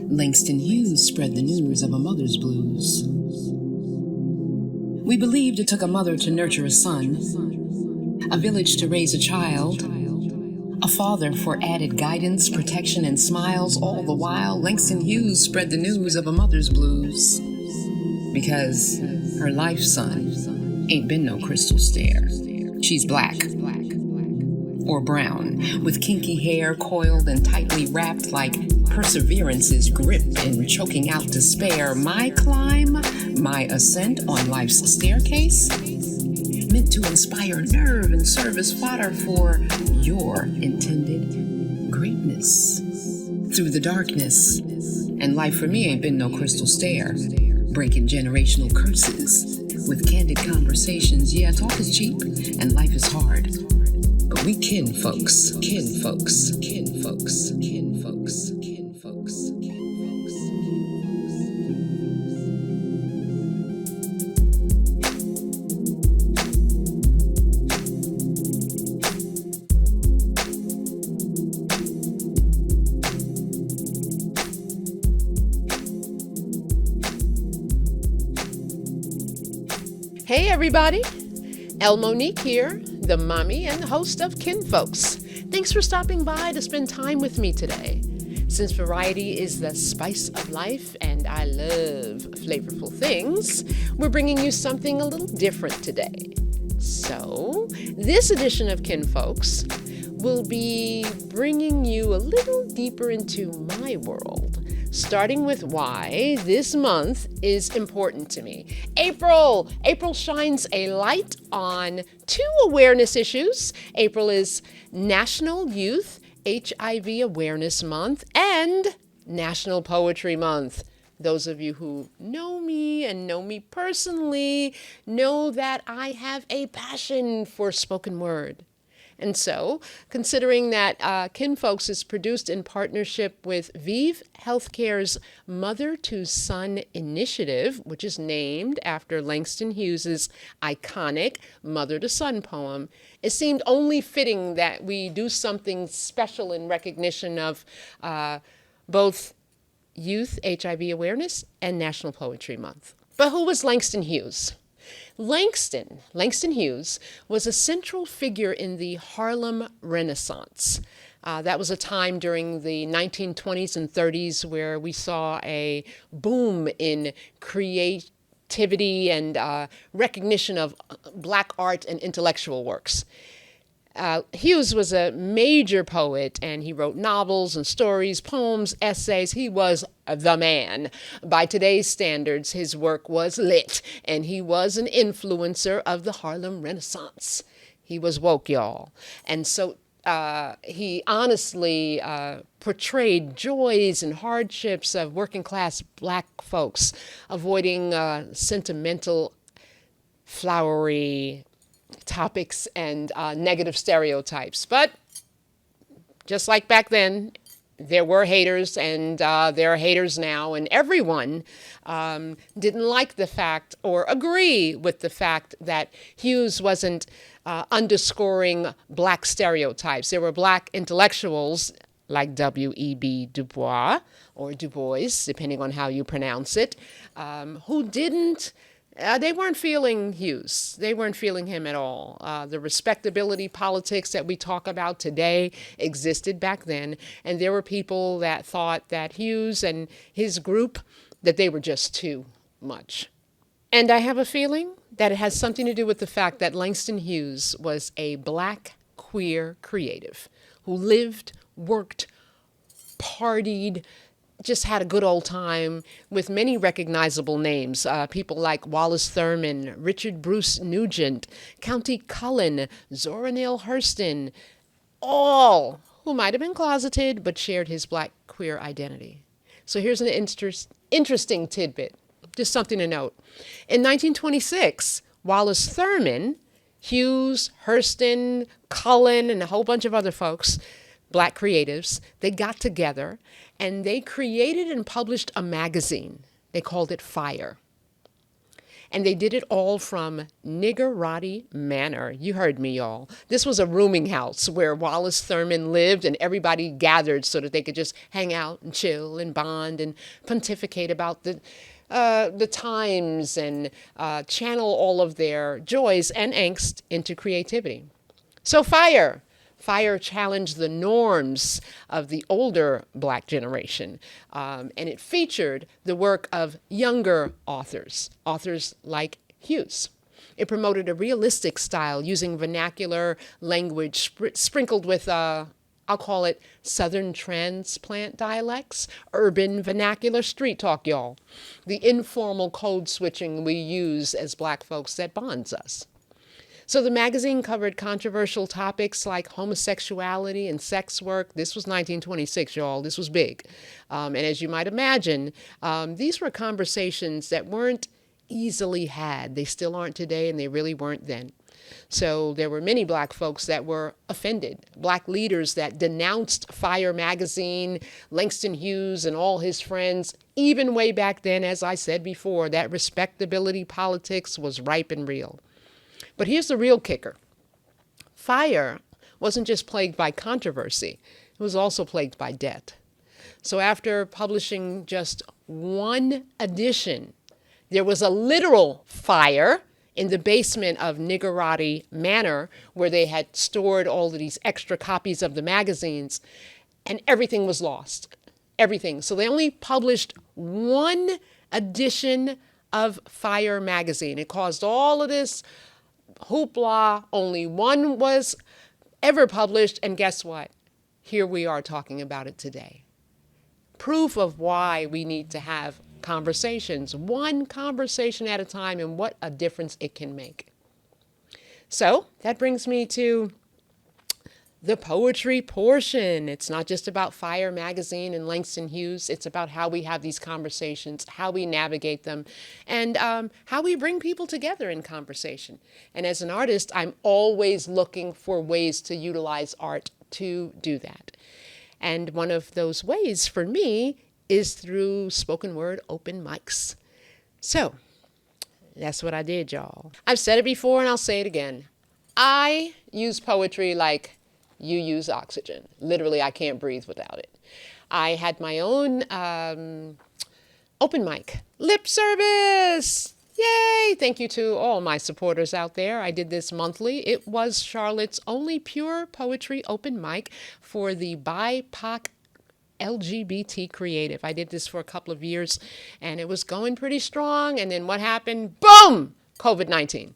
Langston Hughes spread the news of a mother's blues. We believed it took a mother to nurture a son, a village to raise a child, a father for added guidance, protection, and smiles. All the while, Langston Hughes spread the news of a mother's blues. Because her life son ain't been no crystal stair. She's black. Or brown, with kinky hair coiled and tightly wrapped like perseverance's grip and choking out despair. My climb, my ascent on life's staircase, meant to inspire nerve and serve as fodder for your intended greatness. Through the darkness, and life for me ain't been no crystal stair, breaking generational curses with candid conversations. Yeah, talk is cheap and life is hard. But we kin folks, kin folks, kin folks, kin folks, kin folks, kin folks. Hey everybody, El Monique here, the mommy and the host of Kinfolks. Thanks for stopping by to spend time with me today. Since variety is the spice of life and I love flavorful things, we're bringing you something a little different today. So, this edition of Kinfolks will be bringing you a little deeper into my world, starting with why this month is important to me. April shines a light on two awareness issues. April is National Youth HIV Awareness Month and National Poetry Month. Those of you who know me and know me personally know that I have a passion for spoken word. And so, considering that Kinfolks is produced in partnership with ViiV Healthcare's Mother to Son initiative, which is named after Langston Hughes's iconic Mother to Son poem, it seemed only fitting that we do something special in recognition of both Youth HIV Awareness and National Poetry Month. But who was Langston Hughes? Langston Hughes was a central figure in the Harlem Renaissance. That was a time during the 1920s and 30s where we saw a boom in creativity and recognition of black art and intellectual works. Hughes was a major poet, and he wrote novels and stories, poems, essays. He was the man. By today's standards, his work was lit, and he was an influencer of the Harlem Renaissance. He was woke, y'all. And so he honestly portrayed joys and hardships of working class black folks, avoiding sentimental, flowery topics and negative stereotypes. But just like back then, there were haters, and there are haters now, and everyone didn't like the fact or agree with the fact that Hughes wasn't underscoring black stereotypes. There were black intellectuals like W.E.B. Du Bois, or Du Bois, depending on how you pronounce it, who didn't they weren't feeling Hughes. They weren't feeling him at all. The respectability politics that we talk about today existed back then, and there were people that thought that Hughes and his group, that they were just too much. And I have a feeling that it has something to do with the fact that Langston Hughes was a black queer creative who lived, worked, partied, just had a good old time with many recognizable names. People like Wallace Thurman, Richard Bruce Nugent, County Cullen, Zora Neale Hurston, all who might have been closeted but shared his black queer identity. So here's an interesting tidbit, just something to note. In 1926, Wallace Thurman, Hughes, Hurston, Cullen, and a whole bunch of other folks, black creatives, they got together and they created and published a magazine. They called it Fire. And they did it all from Niggerati Manor. You heard me, y'all. This was a rooming house where Wallace Thurman lived, and everybody gathered so that they could just hang out and chill and bond and pontificate about the times and channel all of their joys and angst into creativity. So Fire challenged the norms of the older Black generation, and it featured the work of younger authors like Hughes. It promoted a realistic style using vernacular language sprinkled with, I'll call it Southern transplant dialects, urban vernacular street talk, y'all. The informal code switching we use as Black folks that bonds us. So the magazine covered controversial topics like homosexuality and sex work. This was 1926, y'all. This was big. And as you might imagine, these were conversations that weren't easily had. They still aren't today, and they really weren't then. So there were many Black folks that were offended, Black leaders that denounced Fire magazine, Langston Hughes and all his friends. Even way back then, as I said before, that respectability politics was ripe and real. But here's the real kicker. Fire wasn't just plagued by controversy, it was also plagued by debt. So after publishing just one edition, there was a literal fire in the basement of Niggerati Manor, where they had stored all of these extra copies of the magazines, and everything was lost. Everything. So they only published one edition of Fire magazine. It caused all of this hoopla. Only one was ever published, and guess what? Here we are talking about it today. Proof of why we need to have conversations, one conversation at a time, and what a difference it can make. So that brings me to the poetry portion. It's not just about Fire magazine and Langston Hughes. It's about how we have these conversations, how we navigate them, and how we bring people together in conversation. And as an artist, I'm always looking for ways to utilize art to do that. And one of those ways for me is through spoken word open mics. So that's what I did, y'all. I've said it before and I'll say it again. I use poetry like you use oxygen. Literally, I can't breathe without it. I had my own open mic, lip service. Yay! Thank you to all my supporters out there. I did this monthly. It was Charlotte's only pure poetry open mic for the BIPOC LGBT creative. I did this for a couple of years, and it was going pretty strong. And then what happened? Boom! COVID-19.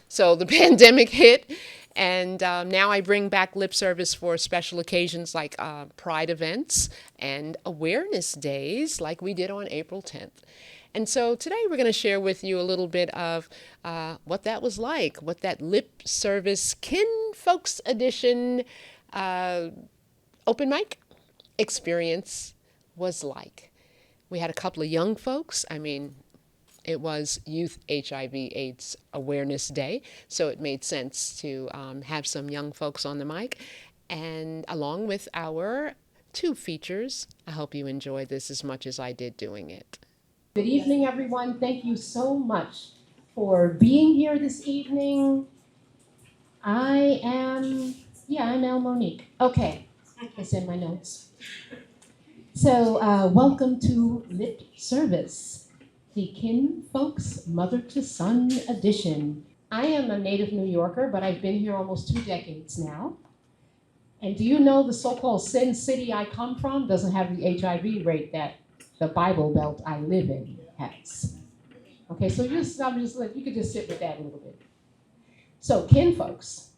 So the pandemic hit, and now I bring back lip service for special occasions like pride events and awareness days like we did on April 10th. And so today we're going to share with you a little bit of what that was like, what that lip service Kinfolks edition open mic experience was like. We had a couple of young folks. I mean, it was Youth HIV AIDS Awareness Day, so it made sense to have some young folks on the mic. And along with our two features, I hope you enjoyed this as much as I did doing it. Good evening, everyone. Thank you so much for being here this evening. I'm El Monique. Okay, it's in my notes. So welcome to Lip Service, the Kinfolks Mother to Son edition. I am a native New Yorker, but I've been here almost 2 decades now. And do you know the so-called Sin City I come from doesn't have the HIV rate that the Bible Belt I live in has. Okay, so you could just sit with that a little bit. So Kinfolks,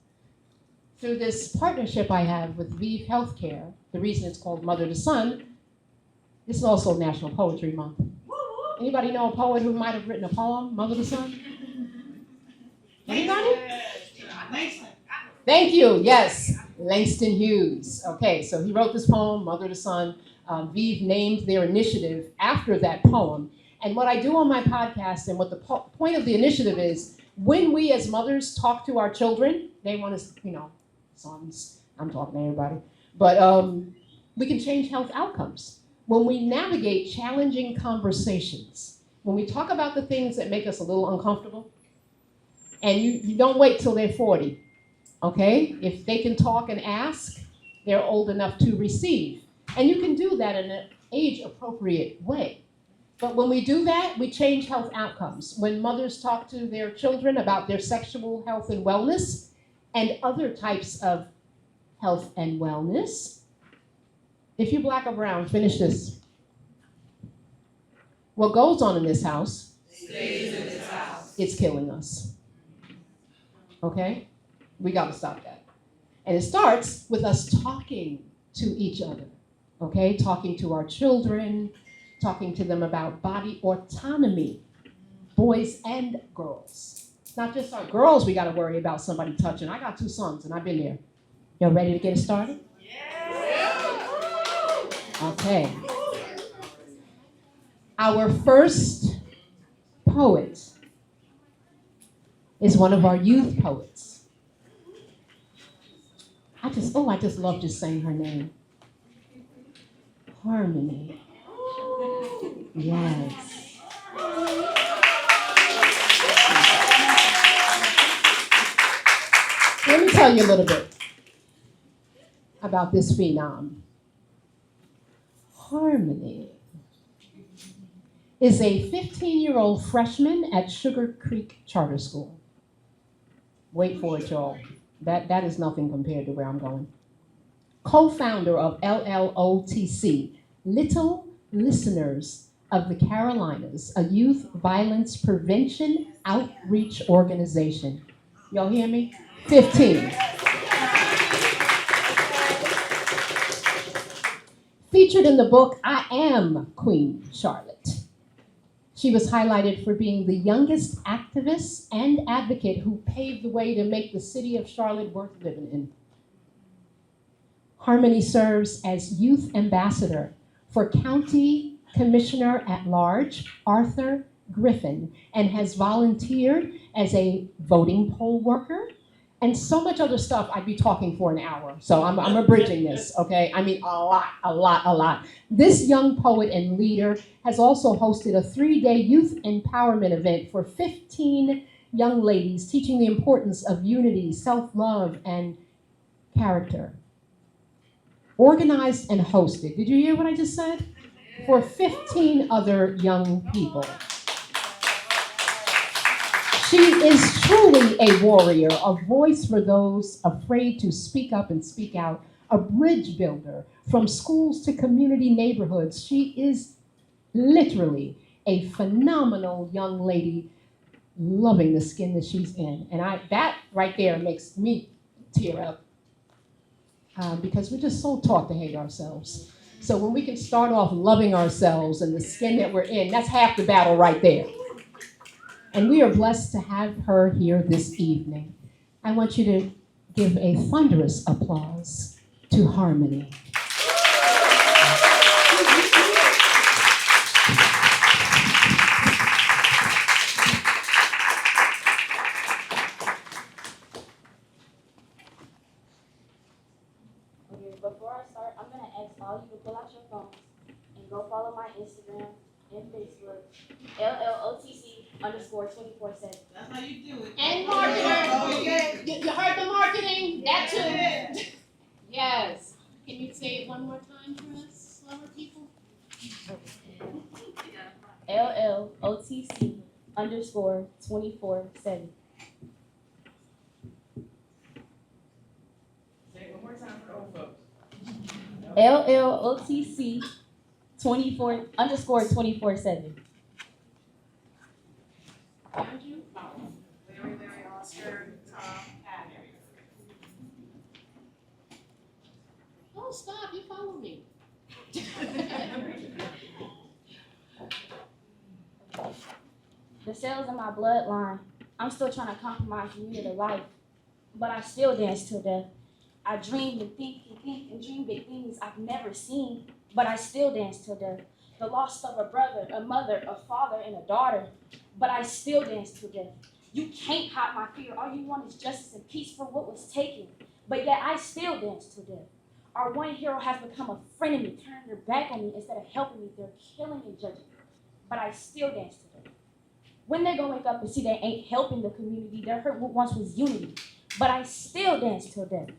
through this partnership I have with ViiV Healthcare, the reason it's called Mother to Son, this is also National Poetry Month. Anybody know a poet who might have written a poem, Mother to Son? Anybody? Thank you, yes, Langston Hughes. Okay, so he wrote this poem, Mother to Son. ViiV named their initiative after that poem. And what I do on my podcast and what the point of the initiative is, when we as mothers talk to our children, they want us, sons, I'm talking to everybody, but we can change health outcomes. When we navigate challenging conversations, when we talk about the things that make us a little uncomfortable, and you don't wait till they're 40, okay? If they can talk and ask, they're old enough to receive. And you can do that in an age-appropriate way. But when we do that, we change health outcomes. When mothers talk to their children about their sexual health and wellness and other types of health and wellness, if you're black or brown, finish this. What goes on in this house stays in this house. It's killing us. Okay? We got to stop that. And it starts with us talking to each other. Okay? Talking to our children, talking to them about body autonomy, boys and girls. It's not just our girls we got to worry about somebody touching. I got 2 sons and I've been there. Y'all ready to get it started? Yeah. Okay. Our first poet is one of our youth poets. I just love just saying her name. Harmony. Yes. Let me tell you a little bit about this phenom. Harmony is a 15-year-old freshman at Sugar Creek Charter School. Wait for it, y'all. That is nothing compared to where I'm going. Co-founder of LLOTC, Little Listeners of the Carolinas, a youth violence prevention outreach organization. Y'all hear me? 15. Featured in the book, I Am Queen Charlotte. She was highlighted for being the youngest activist and advocate who paved the way to make the city of Charlotte worth living in. Harmony serves as youth ambassador for County Commissioner at Large Arthur Griffin and has volunteered as a voting poll worker and so much other stuff. I'd be talking for an hour, so I'm abridging this, okay? I mean, a lot. This young poet and leader has also hosted a 3-day youth empowerment event for 15 young ladies, teaching the importance of unity, self-love, and character. Organized and hosted, did you hear what I just said? For 15 other young people. She is truly a warrior, a voice for those afraid to speak up and speak out, a bridge builder from schools to community neighborhoods. She is literally a phenomenal young lady, loving the skin that she's in. And that right there makes me tear up because we're just so taught to hate ourselves. So when we can start off loving ourselves and the skin that we're in, that's half the battle right there. And we are blessed to have her here this evening. I want you to give a thunderous applause to Harmony. Okay, before I start, I'm going to ask all you to pull out your phones and go follow my Instagram and Facebook, LLOTC_24/7. That's how you do it. And marketer. Oh, yeah. You heard the marketing? That too. Yes. Can you say it one more time for us, slower people? LLOTC_24/7. Say it one more time for the old folks. LLOTC_24/7. Found you? Larry, Oscar, Tom, Pat. Oh, stop. You follow me. The cells in my bloodline, I'm still trying to compromise the unit of life, but I still dance till death. I dream and think and dream big things I've never seen, but I still dance till death. The loss of a brother, a mother, a father, and a daughter, but I still dance till death. You can't hide my fear. All you want is justice and peace for what was taken, but yet I still dance till death. Our one hero has become a frenemy, turning their back on me instead of helping me. They're killing and judging me. but I still dance to them. When they go wake up and see they ain't helping the community, their hurt once was unity, but I still dance till death.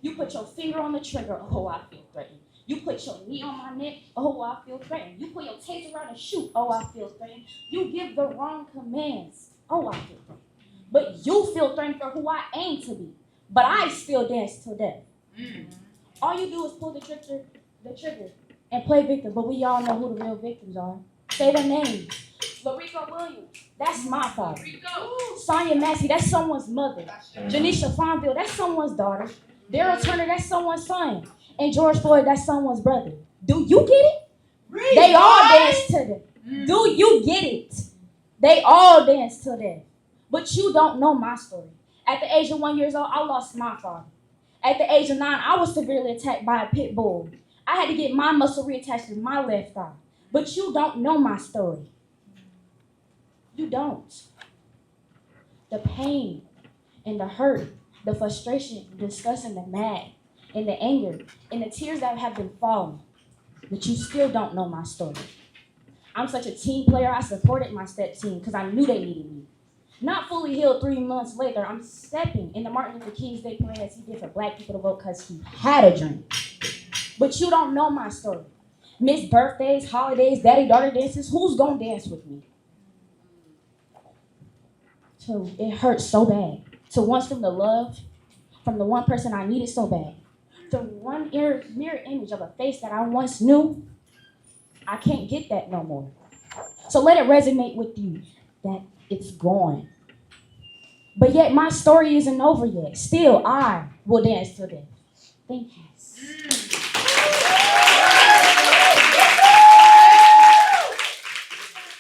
You put your finger on the trigger, oh, I feel threatened. You put your knee on my neck, oh, I feel threatened. You put your taser around and shoot, oh, I feel threatened. You give the wrong commands, oh, I feel threatened. But you feel threatened for who I aim to be, but I still dance till death. All you do is pull the trigger, and play victim, but we all know who the real victims are. Say their names. Larico Williams, that's my father. Sonia Massey, that's someone's mother. Janisha Fonville, that's someone's daughter. Daryl Turner, that's someone's son. And George Floyd, that's someone's brother. Do you get it? They all dance to them. Do you get it? They all dance to them. But you don't know my story. At the age of 1 year old, I lost my father. At the age of 9, I was severely attacked by a pit bull. I had to get my muscle reattached to my left thigh. But you don't know my story. You don't. The pain and the hurt, the frustration, the disgust and the mad, and the anger, and the tears that have been falling. But you still don't know my story. I'm such a team player, I supported my step team because I knew they needed me. Not fully healed 3 months later, I'm stepping in the Martin Luther King's Day parade as he did for black people to vote because he had a dream. But you don't know my story. Missed birthdays, holidays, daddy-daughter dances, who's gonna dance with me? So it hurts so bad. To once from the love, from the one person I needed so bad. The one mirror image of a face that I once knew, I can't get that no more. So let it resonate with you that it's gone. But yet my story isn't over yet. Still, I will dance to death. Thank you.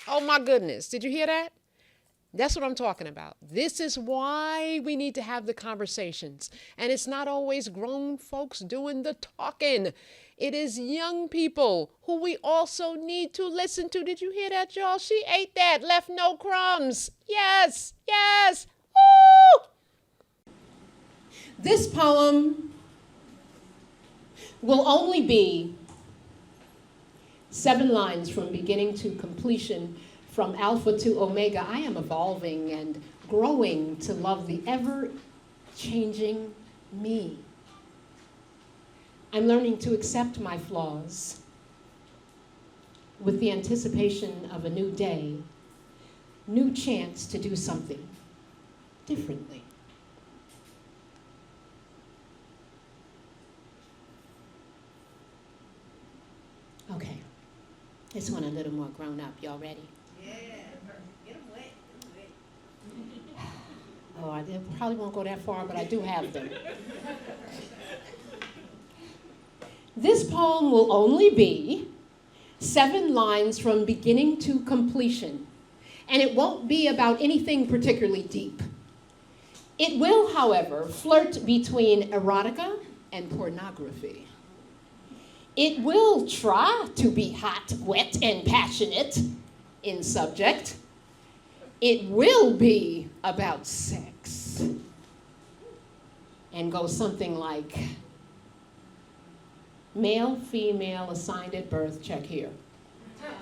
Oh my goodness, did you hear that? That's what I'm talking about. This is why we need to have the conversations. And it's not always grown folks doing the talking. It is young people who we also need to listen to. Did you hear that, y'all? She ate that, left no crumbs. Yes, yes. Woo! This poem will only be 7 lines from beginning to completion. From Alpha to Omega, I am evolving and growing to love the ever-changing me. I'm learning to accept my flaws with the anticipation of a new day, new chance to do something differently. Okay, this one a little more grown up. Y'all ready? Oh, I probably won't go that far, but I do have them. This poem will only be 7 lines from beginning to completion, and it won't be about anything particularly deep. It will, however, flirt between erotica and pornography. It will try to be hot, wet, and passionate in subject. It will be about sex and go something like male, female, assigned at birth, check here. Yeah,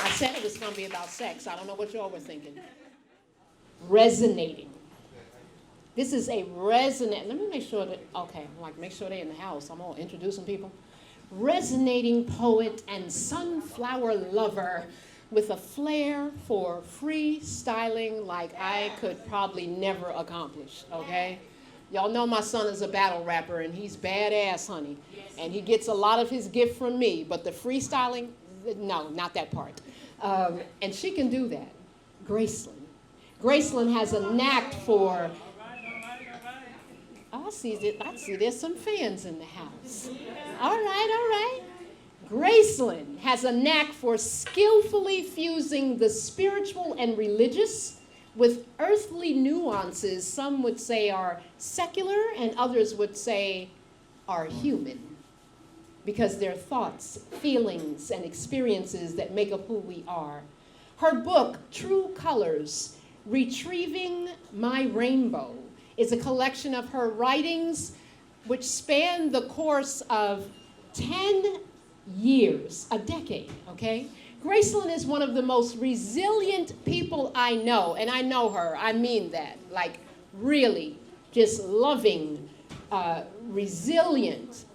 I said it was going to be about sex. I don't know what y'all were thinking. Resonating. This is a resonant, let me make sure that, okay, make sure they're in the house. I'm all introducing people. Resonating poet and sunflower lover with a flair for freestyling like I could probably never accomplish, okay? Y'all know my son is a battle rapper and he's badass, honey. And he gets a lot of his gift from me, but the freestyling, no, not that part. And she can do that. Graceland. Graceland has a knack for, I see there's some fans in the house. All right. Graceland has a knack for skillfully fusing the spiritual and religious with earthly nuances some would say are secular and others would say are human, because they're thoughts, feelings, and experiences that make up who we are. Her book, True Colors, Retrieving My Rainbow, is a collection of her writings which span the course of 10 years, a decade, okay? Gracelyn is one of the most resilient people I know, and I know her, I mean that, like really just loving, resilient,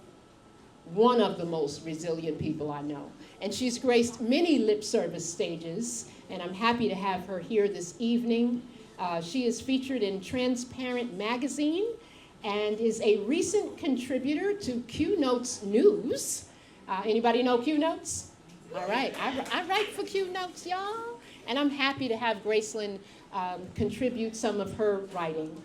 one of the most resilient people I know. And she's graced many lip service stages, and I'm happy to have her here this evening. She is featured in Transparent Magazine and is a recent contributor to Q Notes News. Anybody know Q Notes? All right, I write for Q Notes, y'all. And I'm happy to have Gracelyn contribute some of her writing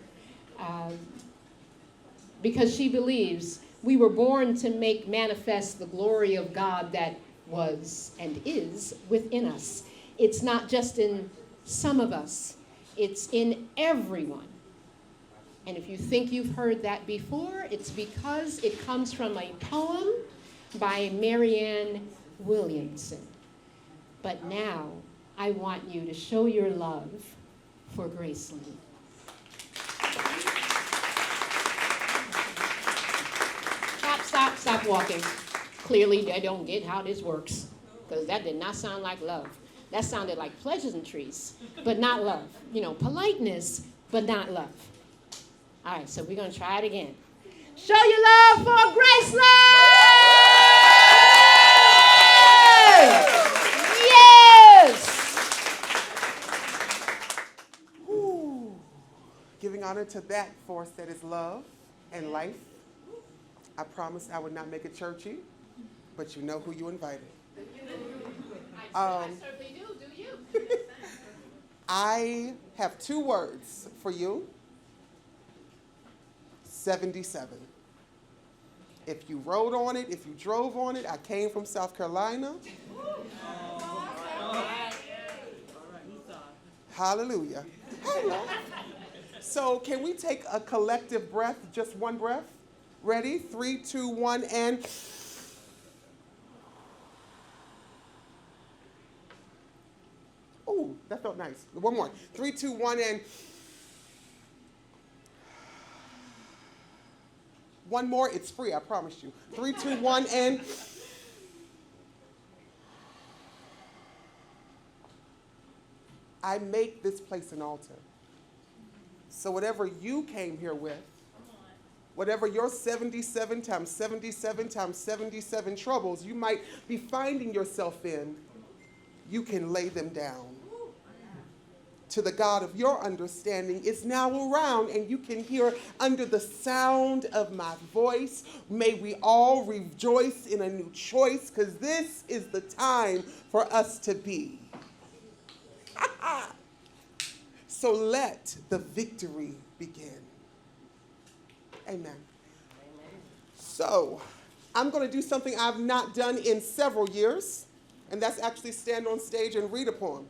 because she believes we were born to make manifest the glory of God that was and is within us. It's not just in some of us, it's in everyone. And if you think you've heard that before, it's because it comes from a poem by Marianne Williamson. But now, I want you to show your love for Gracelyn. Stop walking. Clearly, they don't get how this works, because that did not sound like love. That sounded like pleasantries, but not love. You know, politeness, but not love. All right, so we're going to try it again. Show your love for Gracelyn! Yes! Ooh. Giving honor to that force that is love and life. I promised I would not make it churchy, but you know who you invited. I certainly do you? I have 2 words for you. 77. If you rode on it, if you drove on it, I came from South Carolina. Hallelujah. Hello. So can we take a collective breath, just one breath? Ready? 3, 2, 1, and... Ooh, that felt nice. One more. 3, 2, 1, and... One more, it's free, I promise you. 3, 2, 1, and... I make this place an altar. So whatever you came here with, whatever your 77 times 77 times 77 troubles you might be finding yourself in, you can lay them down. To the God of your understanding is now around, and you can hear under the sound of my voice. May we all rejoice in a new choice, because this is the time for us to be. So let the victory begin. Amen. So I'm going to do something I've not done in several years, and that's actually stand on stage and read a poem.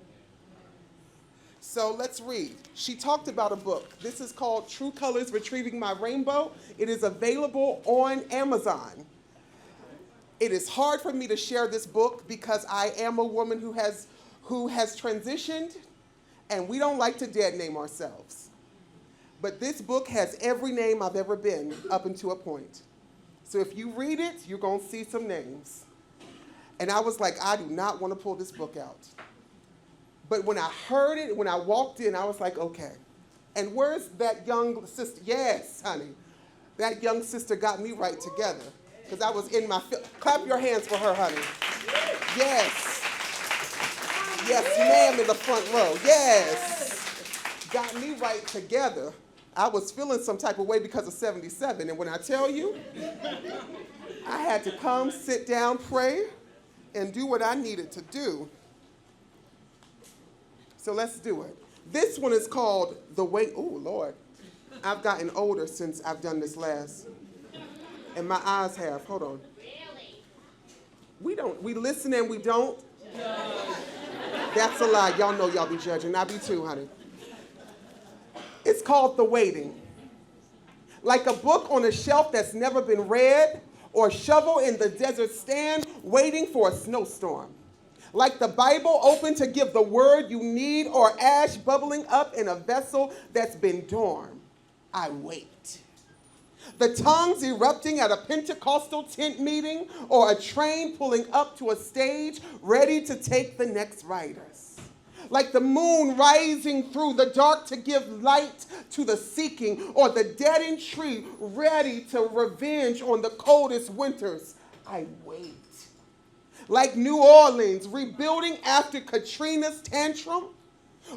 So let's read. She talked about a book. This is called True Colors, Retrieving My Rainbow. It is available on Amazon. It is hard for me to share this book because I am a woman who has transitioned, and we don't like to dead name ourselves. But this book has every name I've ever been up until a point. So if you read it, you're going to see some names. And I was like, I do not want to pull this book out. But when I heard it, when I walked in, I was like, okay. And where's that young sister? Yes, honey. That young sister got me right together. Because I was in my clap your hands for her, honey. Yes. Yes, ma'am, in the front row. Yes. Got me right together. I was feeling some type of way because of 77. And when I tell you, I had to come, sit down, pray, and do what I needed to do. So let's do it. This one is called The Wait. Oh, Lord. I've gotten older since I've done this last. And my eyes have. Hold on. Really? We listen and we don't? That's a lie. Y'all know y'all be judging. I be too, honey. It's called The Waiting. Like a book on a shelf that's never been read, or a shovel in the desert stand waiting for a snowstorm. Like the Bible open to give the word you need, or ash bubbling up in a vessel that's been dorm. I wait. The tongues erupting at a Pentecostal tent meeting or a train pulling up to a stage ready to take the next riders. Like the moon rising through the dark to give light to the seeking, or the deadened tree ready to revenge on the coldest winters. I wait. Like New Orleans rebuilding after Katrina's tantrum,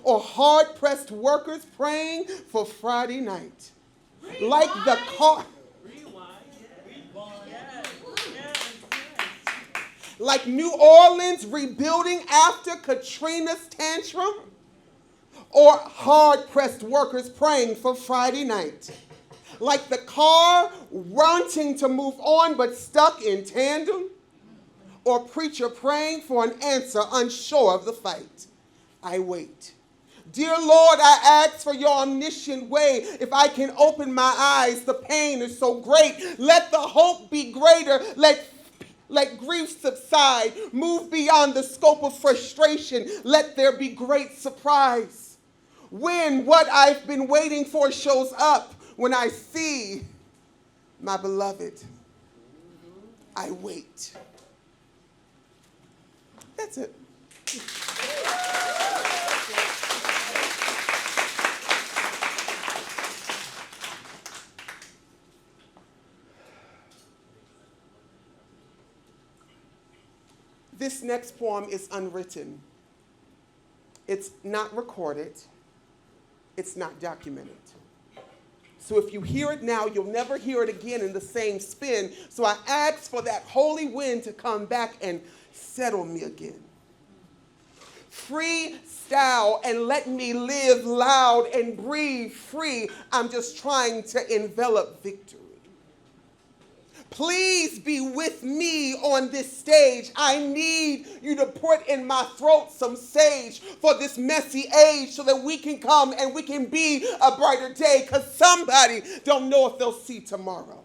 or hard-pressed workers praying for Friday night. Like the car. Like New Orleans rebuilding after Katrina's tantrum, or hard-pressed workers praying for Friday night. Like the car wanting to move on but stuck in tandem, or preacher praying for an answer unsure of the fight. I wait. Dear Lord, I ask for your omniscient way. If I can open my eyes, the pain is so great. Let the hope be greater. Let grief subside. Move beyond the scope of frustration. Let there be great surprise. When what I've been waiting for shows up, when I see my beloved, I wait. That's it. This next poem is unwritten. It's not recorded. It's not documented. So if you hear it now, you'll never hear it again in the same spin. So I ask for that holy wind to come back and settle me again. Freestyle and let me live loud and breathe free. I'm just trying to envelop victory. Please be with me on this stage. I need you to put in my throat some sage for this messy age so that we can come and we can be a brighter day, because somebody don't know if they'll see tomorrow.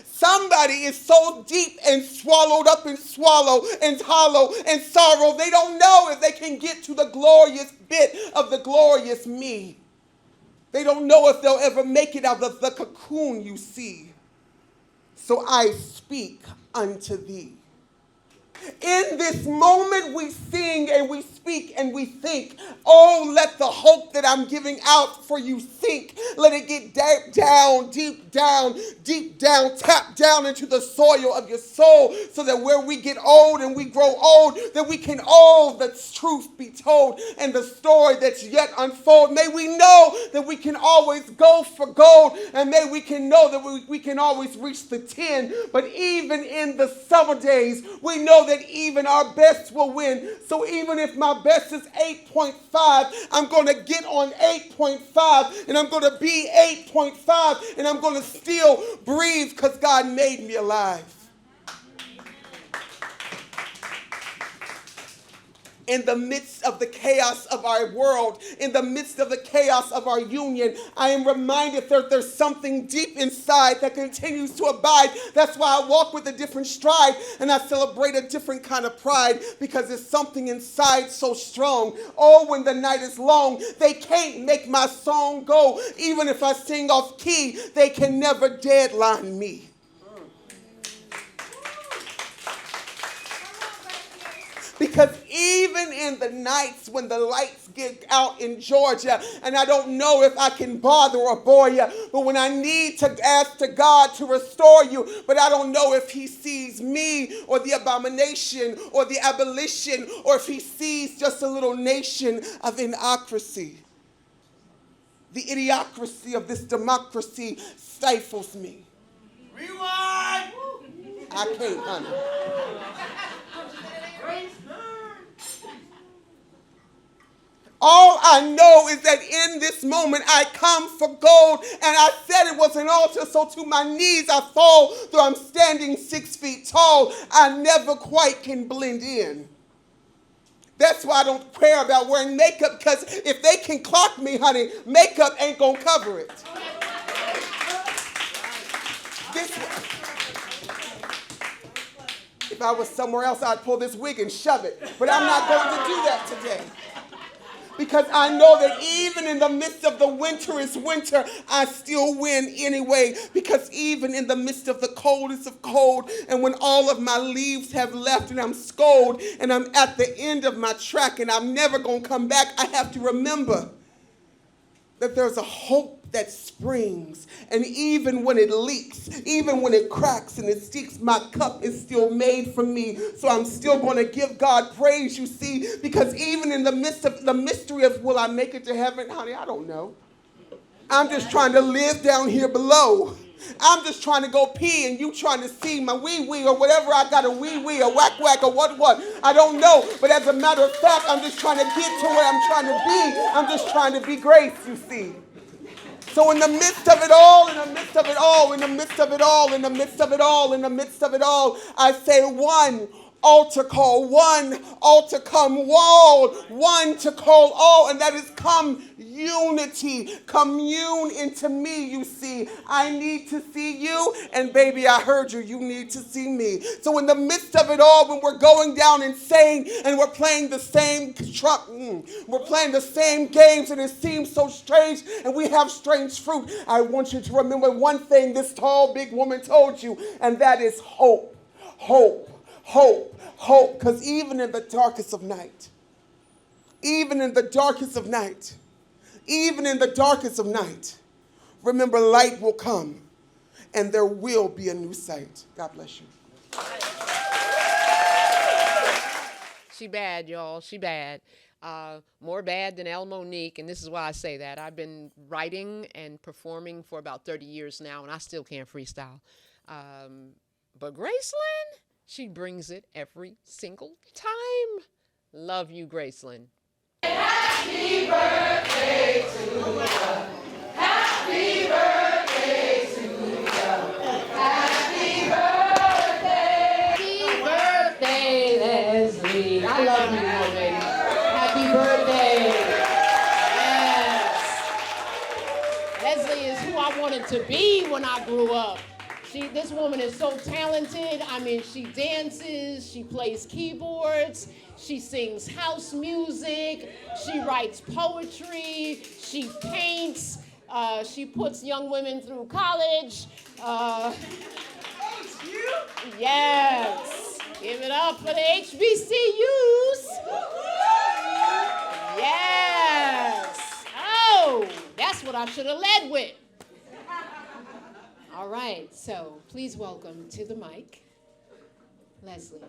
Somebody is so deep and swallowed up and swallow and hollow and sorrow, they don't know if they can get to the glorious bit of the glorious me. They don't know if they'll ever make it out of the cocoon you see. So I speak unto thee. In this moment we sing and we speak and we think, oh, let the hope that I'm giving out for you sink. Let it get deep down, tap down into the soil of your soul, so that where we get old and we grow old, that we can all the truth be told and the story that's yet unfold. May we know that we can always go for gold, and may we can know that we can always reach the 10. But even in the summer days, we know that even our best will win. So even if my best is 8.5, I'm going to get on 8.5, and I'm going to be 8.5, and I'm going to still breathe because God made me alive. In the midst of the chaos of our world, in the midst of the chaos of our union, I am reminded that there's something deep inside that continues to abide. That's why I walk with a different stride and I celebrate a different kind of pride, because there's something inside so strong. Oh, when the night is long, they can't make my song go. Even if I sing off key, they can never deadline me. Because even in the nights when the lights get out in Georgia, and I don't know if I can bother or bore you, but when I need to ask to God to restore you, but I don't know if he sees me or the abomination or the abolition, or if he sees just a little nation of inocracy. The idiocracy of this democracy stifles me. Rewind! I can't, honey. All I know is that in this moment I come for gold, and I said it was an altar, so to my knees I fall, though I'm standing 6 feet tall. I never quite can blend in. That's why I don't care about wearing makeup, because if they can clock me, honey, makeup ain't gonna cover it. If I was somewhere else, I'd pull this wig and shove it, but I'm not going to do that today. Because I know that even in the midst of the winterest winter, I still win anyway. Because even in the midst of the coldest of cold, and when all of my leaves have left and I'm scold and I'm at the end of my track and I'm never going to come back, I have to remember that there's a hope that springs, and even when it leaks, even when it cracks and it sticks, my cup is still made for me. So I'm still going to give God praise, you see, because even in the midst of the mystery of will I make it to heaven, honey, I don't know. I'm just trying to live down here below. I'm just trying to go pee and you trying to see my wee-wee or whatever I got, a wee-wee, a whack-whack, or what. I don't know. But as a matter of fact, I'm just trying to get to where I'm trying to be. I'm just trying to be grace, you see. So in the midst of it all, in the midst of it all, in the midst of it all, in the midst of it all, in the midst of it all, I say one altar call, one altar come wall, one to call all, and that is come unity. Commune into me, you see. I need to see you, and baby, I heard you. You need to see me. So in the midst of it all, when we're going down insane and we're playing the same truck, we're playing the same games, and it seems so strange, and we have strange fruit, I want you to remember one thing this tall, big woman told you, and that is hope. Hope. Hope, hope, because even in the darkest of night, even in the darkest of night, even in the darkest of night, remember light will come and there will be a new sight. God bless you. She bad, y'all. She bad. More bad than El Monique, and this is why I say that. I've been writing and performing for about 30 years now, and I still can't freestyle. But Graceland, she brings it every single time. Love you, Graceland. Happy birthday to you. Happy birthday to you. Happy birthday. Happy birthday, Leslie. I love you, woman. Happy birthday. Yes. Leslie is who I wanted to be when I grew up. This woman is so talented. I mean, she dances, she plays keyboards, she sings house music, she writes poetry, she paints, she puts young women through college. Yes. Give it up for the HBCUs. Yes. Oh, that's what I should have led with. All right, so please welcome to the mic, Leslie.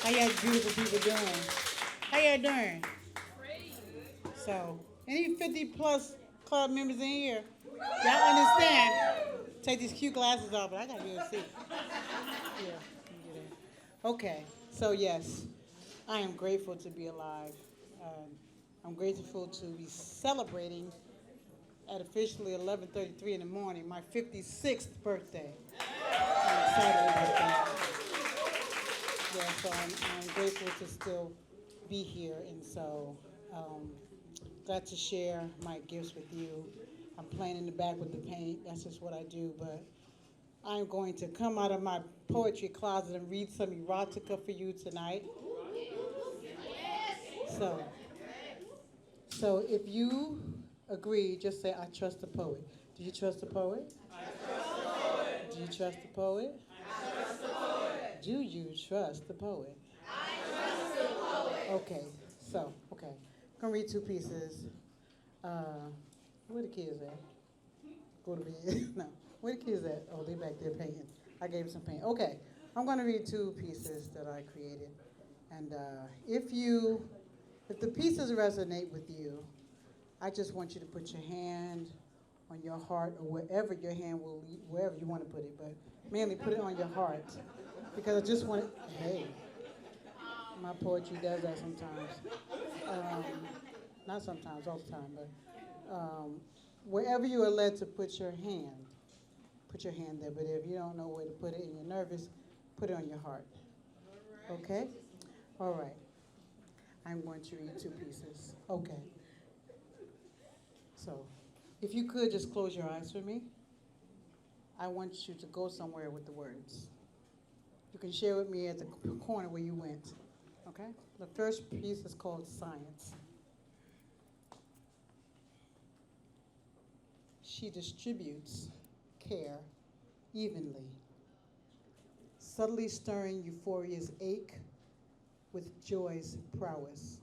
How y'all beautiful people doing? How y'all doing? So, any 50 plus club members in here? Y'all understand? Take these cute glasses off, but I gotta be able to see. Yeah, you do that. Okay, so yes. I am grateful to be alive. I'm grateful to be celebrating at officially 11:33 in the morning, my 56th birthday. I'm excited about that. Yeah, so I'm grateful to still be here, and so glad to share my gifts with you. I'm playing in the back with the paint. That's just what I do, but I'm going to come out of my poetry closet and read some erotica for you tonight. So if you agree, just say, I trust the poet. Do you trust the poet? I trust the poet. Do you trust the poet? I trust the poet. Do you trust the poet? I trust the poet. Okay. I'm going to read two pieces. Where the kids at? Go to bed. No. Where the kids at? Oh, they back there painting. I gave them some paint. Okay. I'm going to read two pieces that I created. And if the pieces resonate with you, I just want you to put your hand on your heart or wherever your hand will lead, wherever you want to put it, but mainly put it on your heart. Because I just want to, hey, my poetry does that sometimes. Not sometimes, all the time, but wherever you are led to put your hand there. But if you don't know where to put it and you're nervous, put it on your heart. Okay? All right. I'm going to read two pieces. Okay. So, if you could just close your eyes for me. I want you to go somewhere with the words. You can share with me at the corner where you went, okay? The first piece is called Science. She distributes care evenly, subtly stirring euphoria's ache with joy's prowess.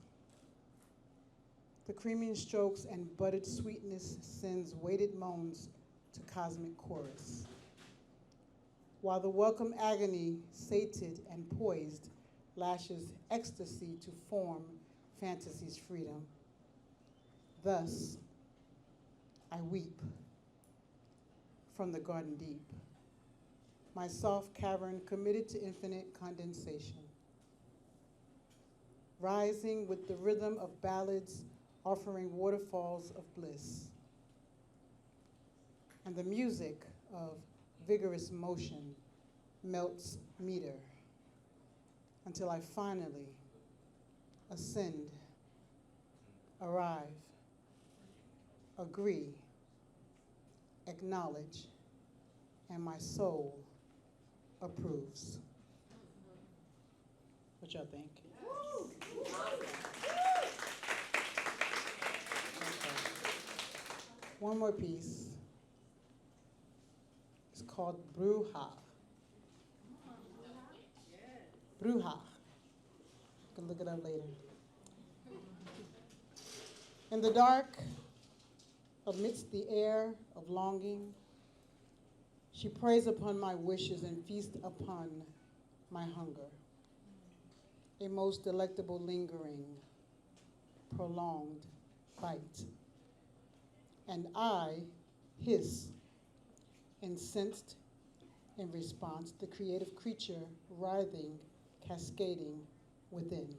The creaming strokes and buttered sweetness sends weighted moans to cosmic chorus. While the welcome agony, sated and poised, lashes ecstasy to form fantasy's freedom. Thus, I weep from the garden deep, my soft cavern committed to infinite condensation, rising with the rhythm of ballads offering waterfalls of bliss, and the music of vigorous motion melts meter until I finally ascend, arrive, agree, acknowledge, and my soul approves. What y'all think? Okay. One more piece. It's called Bruja. Bruja. You can look it up later. In the dark, amidst the air of longing, she preys upon my wishes and feasts upon my hunger. A most delectable lingering, prolonged bite. And I hiss, incensed in response, the creative creature writhing, cascading within.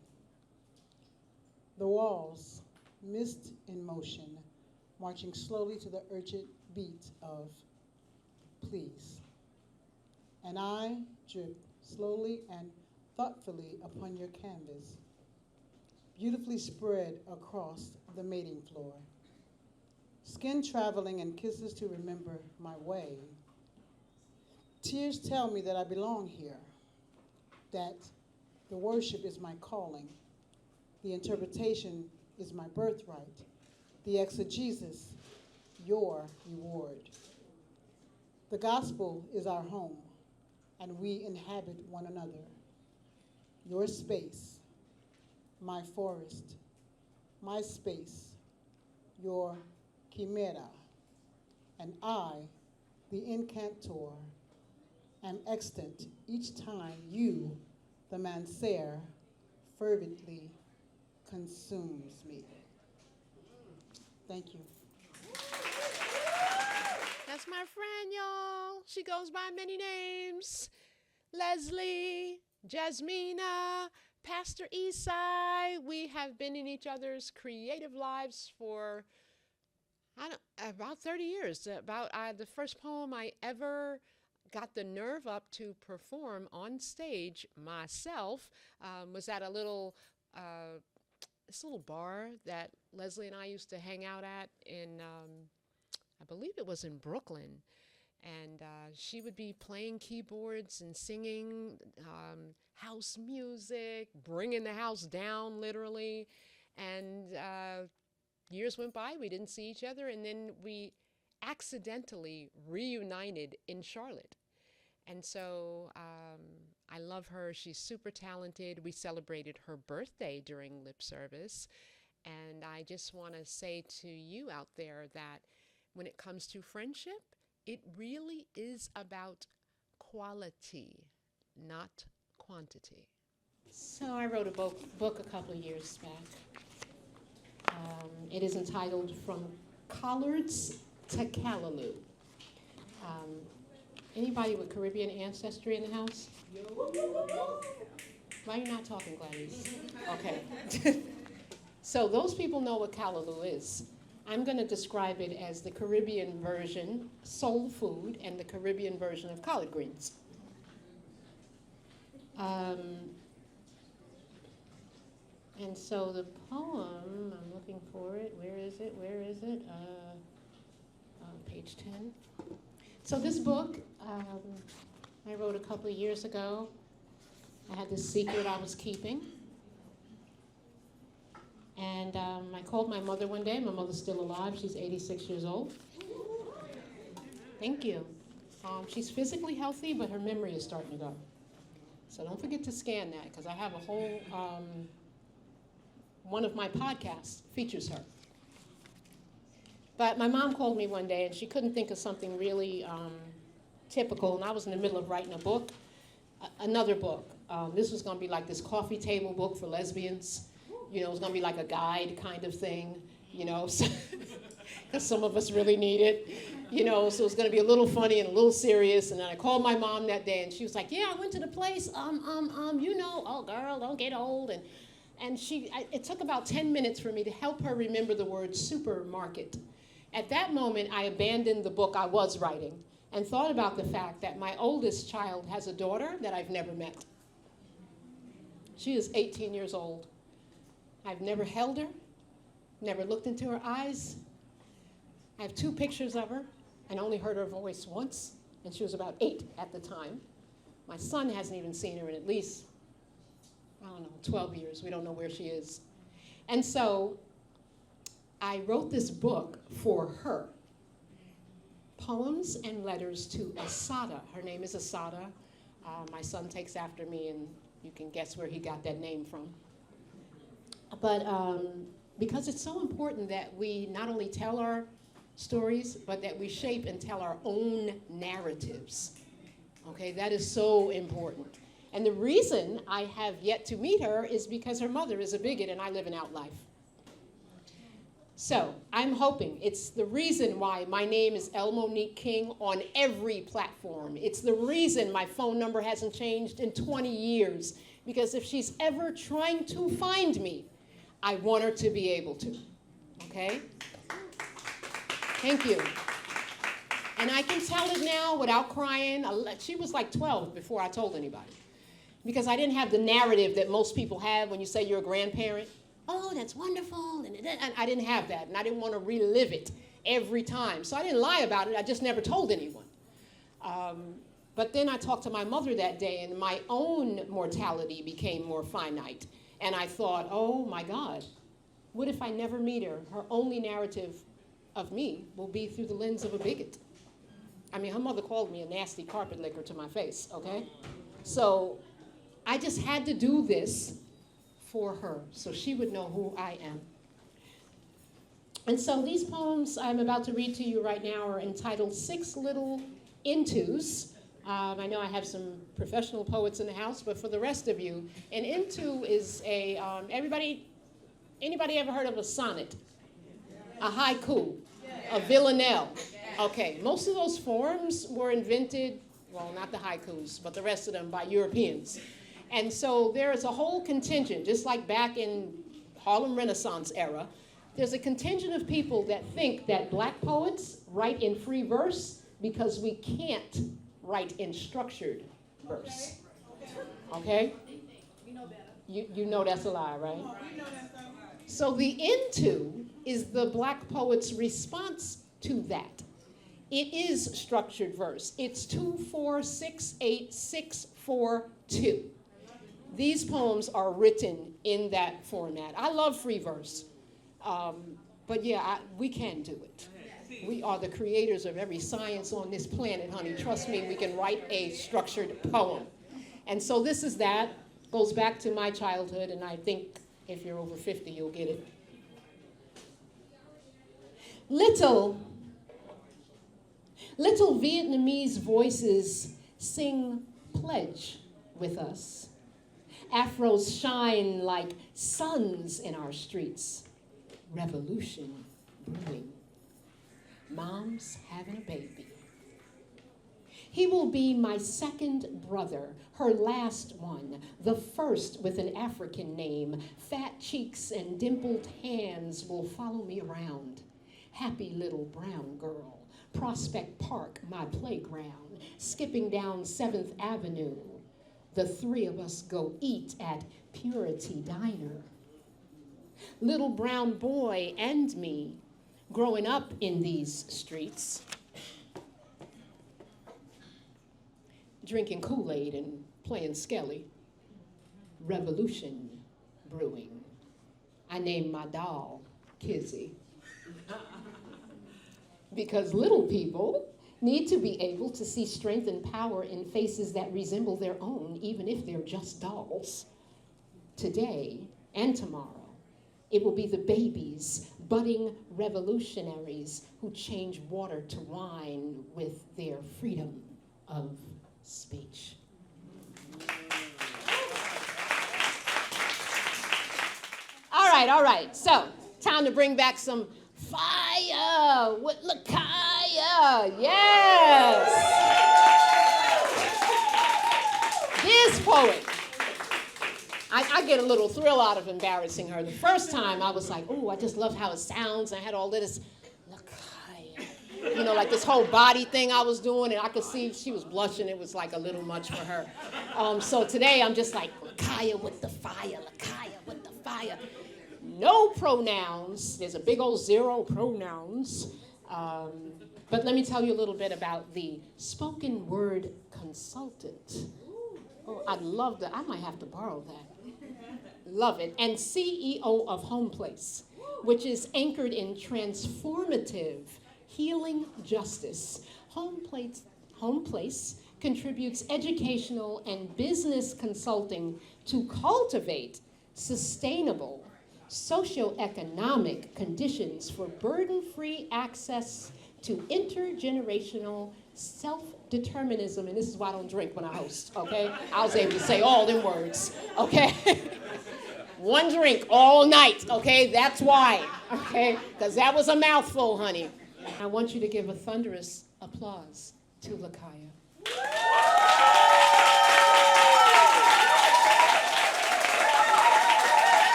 The walls, mist in motion, marching slowly to the urgent beat of please. And I drip slowly and thoughtfully upon your canvas, beautifully spread across the mating floor. Skin traveling and kisses to remember my way. Tears tell me that I belong here, that the worship is my calling, the interpretation is my birthright, the exegesis, your reward. The gospel is our home, and we inhabit one another. Your space, my forest, my space, your chimera, and I, the incantor, am extant each time you, the manser, fervently consumes me. Thank you. That's my friend, y'all. She goes by many names. Leslie, Jasmina, Pastor Esai. We have been in each other's creative lives for about 30 years. The first poem I ever got the nerve up to perform on stage myself was at this little bar that Leslie and I used to hang out at in, I believe it was in Brooklyn. And she would be playing keyboards and singing house music, bringing the house down literally. And years went by, we didn't see each other, and then we accidentally reunited in Charlotte. And so I love her. She's super talented. We celebrated her birthday during lip service. And I just want to say to you out there that when it comes to friendship, it really is about quality, not quantity. So I wrote a book a couple of years back. It is entitled From Collards to Callaloo. Anybody with Caribbean ancestry in the house? Why are you not talking, Gladys? Okay. So those people know what callaloo is. I'm going to describe it as the Caribbean version, soul food, and the Caribbean version of collard greens. And so the poem, I'm looking for it. Where is it? Page 10. So this book, I wrote a couple of years ago. I had this secret I was keeping. And I called my mother one day. My mother's still alive. She's 86 years old. Thank you. She's physically healthy, but her memory is starting to go. So don't forget to scan that, because I have a whole, one of my podcasts features her. But my mom called me one day, and she couldn't think of something really typical, and I was in the middle of writing a book, another book. This was going to be like this coffee table book for lesbians. You know, it was going to be like a guide kind of thing, you know, because some of us really need it, you know, so it was going to be a little funny and a little serious. And then I called my mom that day, and she was like, yeah, I went to the place, you know, oh, girl, don't get old. And it took about 10 minutes for me to help her remember the word supermarket. At that moment, I abandoned the book I was writing and thought about the fact that my oldest child has a daughter that I've never met. She is 18 years old. I've never held her, never looked into her eyes. I have 2 pictures of her and only heard her voice once, and she was about 8 at the time. My son hasn't even seen her in at least, 12 years. We don't know where she is. And so I wrote this book for her. Poems and letters to Asada. Her name is Asada. My son takes after me, and you can guess where he got that name from. But because it's so important that we not only tell our stories, but that we shape and tell our own narratives. Okay, that is so important. And the reason I have yet to meet her is because her mother is a bigot and I live an out life. So I'm hoping it's the reason why my name is El Monique King on every platform. It's the reason my phone number hasn't changed in 20 years. Because if she's ever trying to find me, I want her to be able to, okay? Thank you. And I can tell it now without crying. She was like 12 before I told anybody. Because I didn't have the narrative that most people have when you say you're a grandparent. Oh, that's wonderful. And I didn't have that, and I didn't want to relive it every time. So I didn't lie about it. I just never told anyone. But then I talked to my mother that day, and my own mortality became more finite. And I thought, oh my God, what if I never meet her? Her only narrative of me will be through the lens of a bigot. I mean, her mother called me a nasty carpet licker to my face, okay? So I just had to do this for her so she would know who I am. And so these poems I'm about to read to you right now are entitled 6 Little Intos. I know I have some professional poets in the house, but for the rest of you, an into is a, anybody ever heard of a sonnet? A haiku? A villanelle? Okay, most of those forms were invented, well, not the haikus, but the rest of them by Europeans. And so there is a whole contingent, just like back in Harlem Renaissance era, there's a contingent of people that think that black poets write in free verse because we can't write in structured verse. Okay? You know that's a lie, right? So the into is the black poet's response to that. It is structured verse. It's 2-4-6-8-6-4-2. These poems are written in that format. I love free verse, but yeah, we can do it. We are the creators of every science on this planet, honey. Trust me, we can write a structured poem. And so this is that. Goes back to my childhood, and I think if you're over 50, you'll get it. Little Vietnamese voices sing pledge with us. Afros shine like suns in our streets. Revolution brewing. Mom's having a baby. He will be my second brother, her last one, the first with an African name. Fat cheeks and dimpled hands will follow me around. Happy little brown girl. Prospect Park, my playground. Skipping down 7th Avenue. The 3 of us go eat at Purity Diner. Little brown boy and me, growing up in these streets. drinking Kool-Aid and playing Skelly. Revolution brewing. I named my doll Kizzy. Because little people need to be able to see strength and power in faces that resemble their own, even if they're just dolls. Today and tomorrow, it will be the babies, budding revolutionaries who change water to wine with their freedom of speech. All right, so time to bring back some fire with Lakaya, yes! This poet, I get a little thrill out of embarrassing her. The first time I was like, oh, I just love how it sounds. I had all this Lakaya, you know, like this whole body thing I was doing, and I could see she was blushing. It was like a little much for her. So today I'm just like, Lakaya with the fire, Lakaya with the fire. No pronouns. There's a big old zero pronouns. But let me tell you a little bit about the spoken word consultant. Oh, I'd love that. I might have to borrow that. Love it. And CEO of Home Place, which is anchored in transformative healing justice. Home Place contributes educational and business consulting to cultivate sustainable socioeconomic conditions for burden-free access to intergenerational self-determinism. And this is why I don't drink when I host, okay? I was able to say all them words, okay? One drink all night, okay? That's why, okay? Because that was a mouthful, honey. I want you to give a thunderous applause to Lakaya.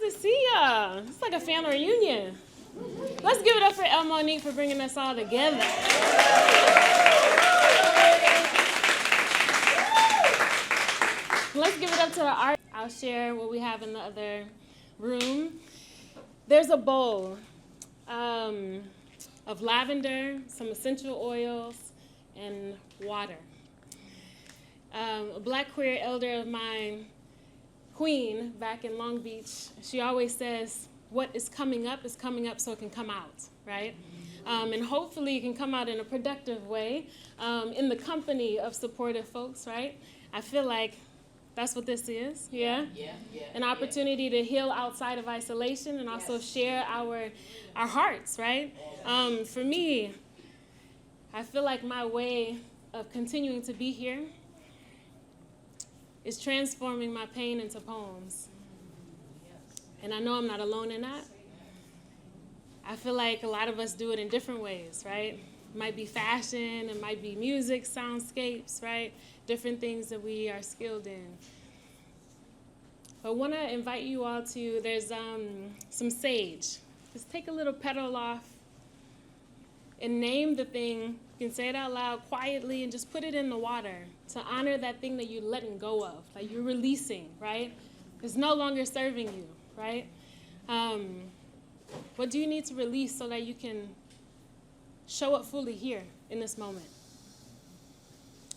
To see ya. It's like a family reunion. Let's give it up for El Monique for bringing us all together. Let's give it up to the art. I'll share what we have in the other room. There's a bowl of lavender, some essential oils, and water. A Black queer elder of mine, Queen, back in Long Beach, she always says, what is coming up so it can come out, right? And hopefully it can come out in a productive way, in the company of supportive folks, right? I feel like that's what this is, yeah? An opportunity to heal outside of isolation and also share our hearts, right? For me, I feel like my way of continuing to be here is transforming my pain into poems. And I know I'm not alone in that. I feel like a lot of us do it in different ways, right? It might be fashion, it might be music, soundscapes, right? Different things that we are skilled in. But I want to invite you all to, there's some sage. Just take a little petal off and name the thing. You can say it out loud quietly and just put it in the water to honor that thing that you're letting go of, that you're releasing, right? It's no longer serving you, right? What do you need to release so that you can show up fully here in this moment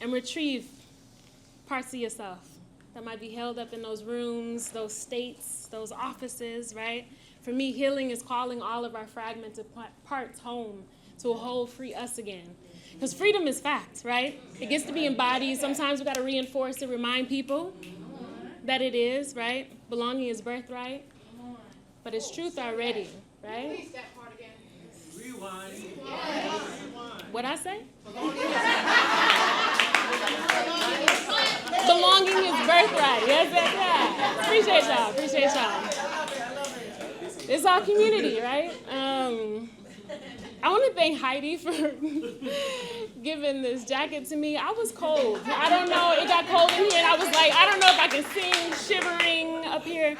and retrieve parts of yourself that might be held up in those rooms, those states, those offices, right? For me, healing is calling all of our fragmented parts home to a whole free us again. Because freedom is fact, right? It gets to be embodied. Sometimes we got to reinforce it, remind people that it is, right? Belonging is birthright, but it's truth already, right? Release that part again. Rewind. What'd I say? Belonging is birthright. Yes. Appreciate y'all. It's our community, right? I want to thank Heidi for giving this jacket to me. I was cold. I don't know. It got cold in here, and I was like, I don't know if I can sing shivering up here.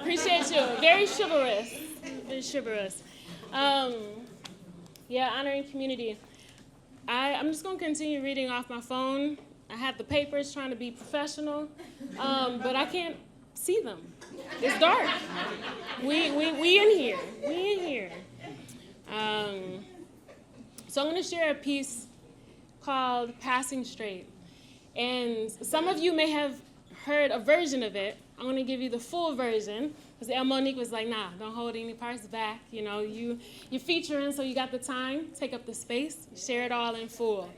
Appreciate you. Very chivalrous. Very chivalrous. Honoring community. I'm just going to continue reading off my phone. I have the papers trying to be professional, but I can't see them. It's dark. We in here. We in here. So I'm going to share a piece called Passing Straight. And some of you may have heard a version of it. I'm going to give you the full version, because El Monique was like, nah, don't hold any parts back. You know, you're featuring, so you got the time, take up the space, share it all in full.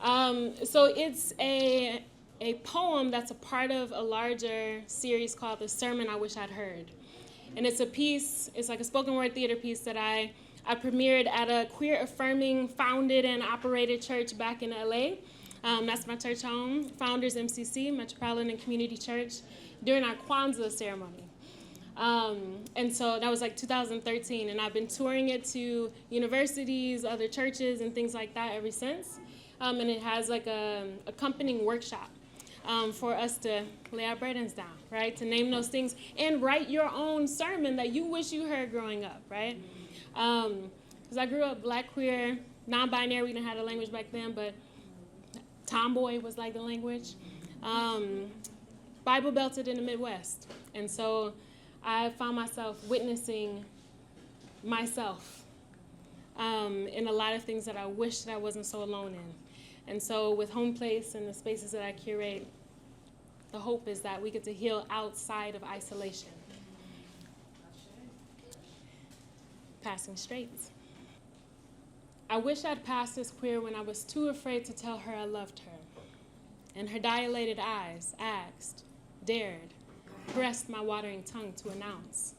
So it's a poem that's a part of a larger series called The Sermon I Wish I'd Heard. And it's a piece, it's like a spoken word theater piece that I premiered at a queer-affirming, founded and operated church back in LA. That's my church home, Founders MCC, Metropolitan Community Church, during our Kwanzaa ceremony. And so that was like 2013, and I've been touring it to universities, other churches, and things like that ever since. And it has like a accompanying workshop for us to lay our burdens down, right? To name those things and write your own sermon that you wish you heard growing up, right? Because I grew up Black, queer, non-binary. We didn't have a language back then, but tomboy was like the language. Bible belted in the Midwest. And so I found myself witnessing myself in a lot of things that I wish that I wasn't so alone in. And so with Home Place and the spaces that I curate, the hope is that we get to heal outside of isolation. Passing straight. I wish I'd passed as queer when I was too afraid to tell her I loved her. And her dilated eyes asked, dared, pressed my watering tongue to announce.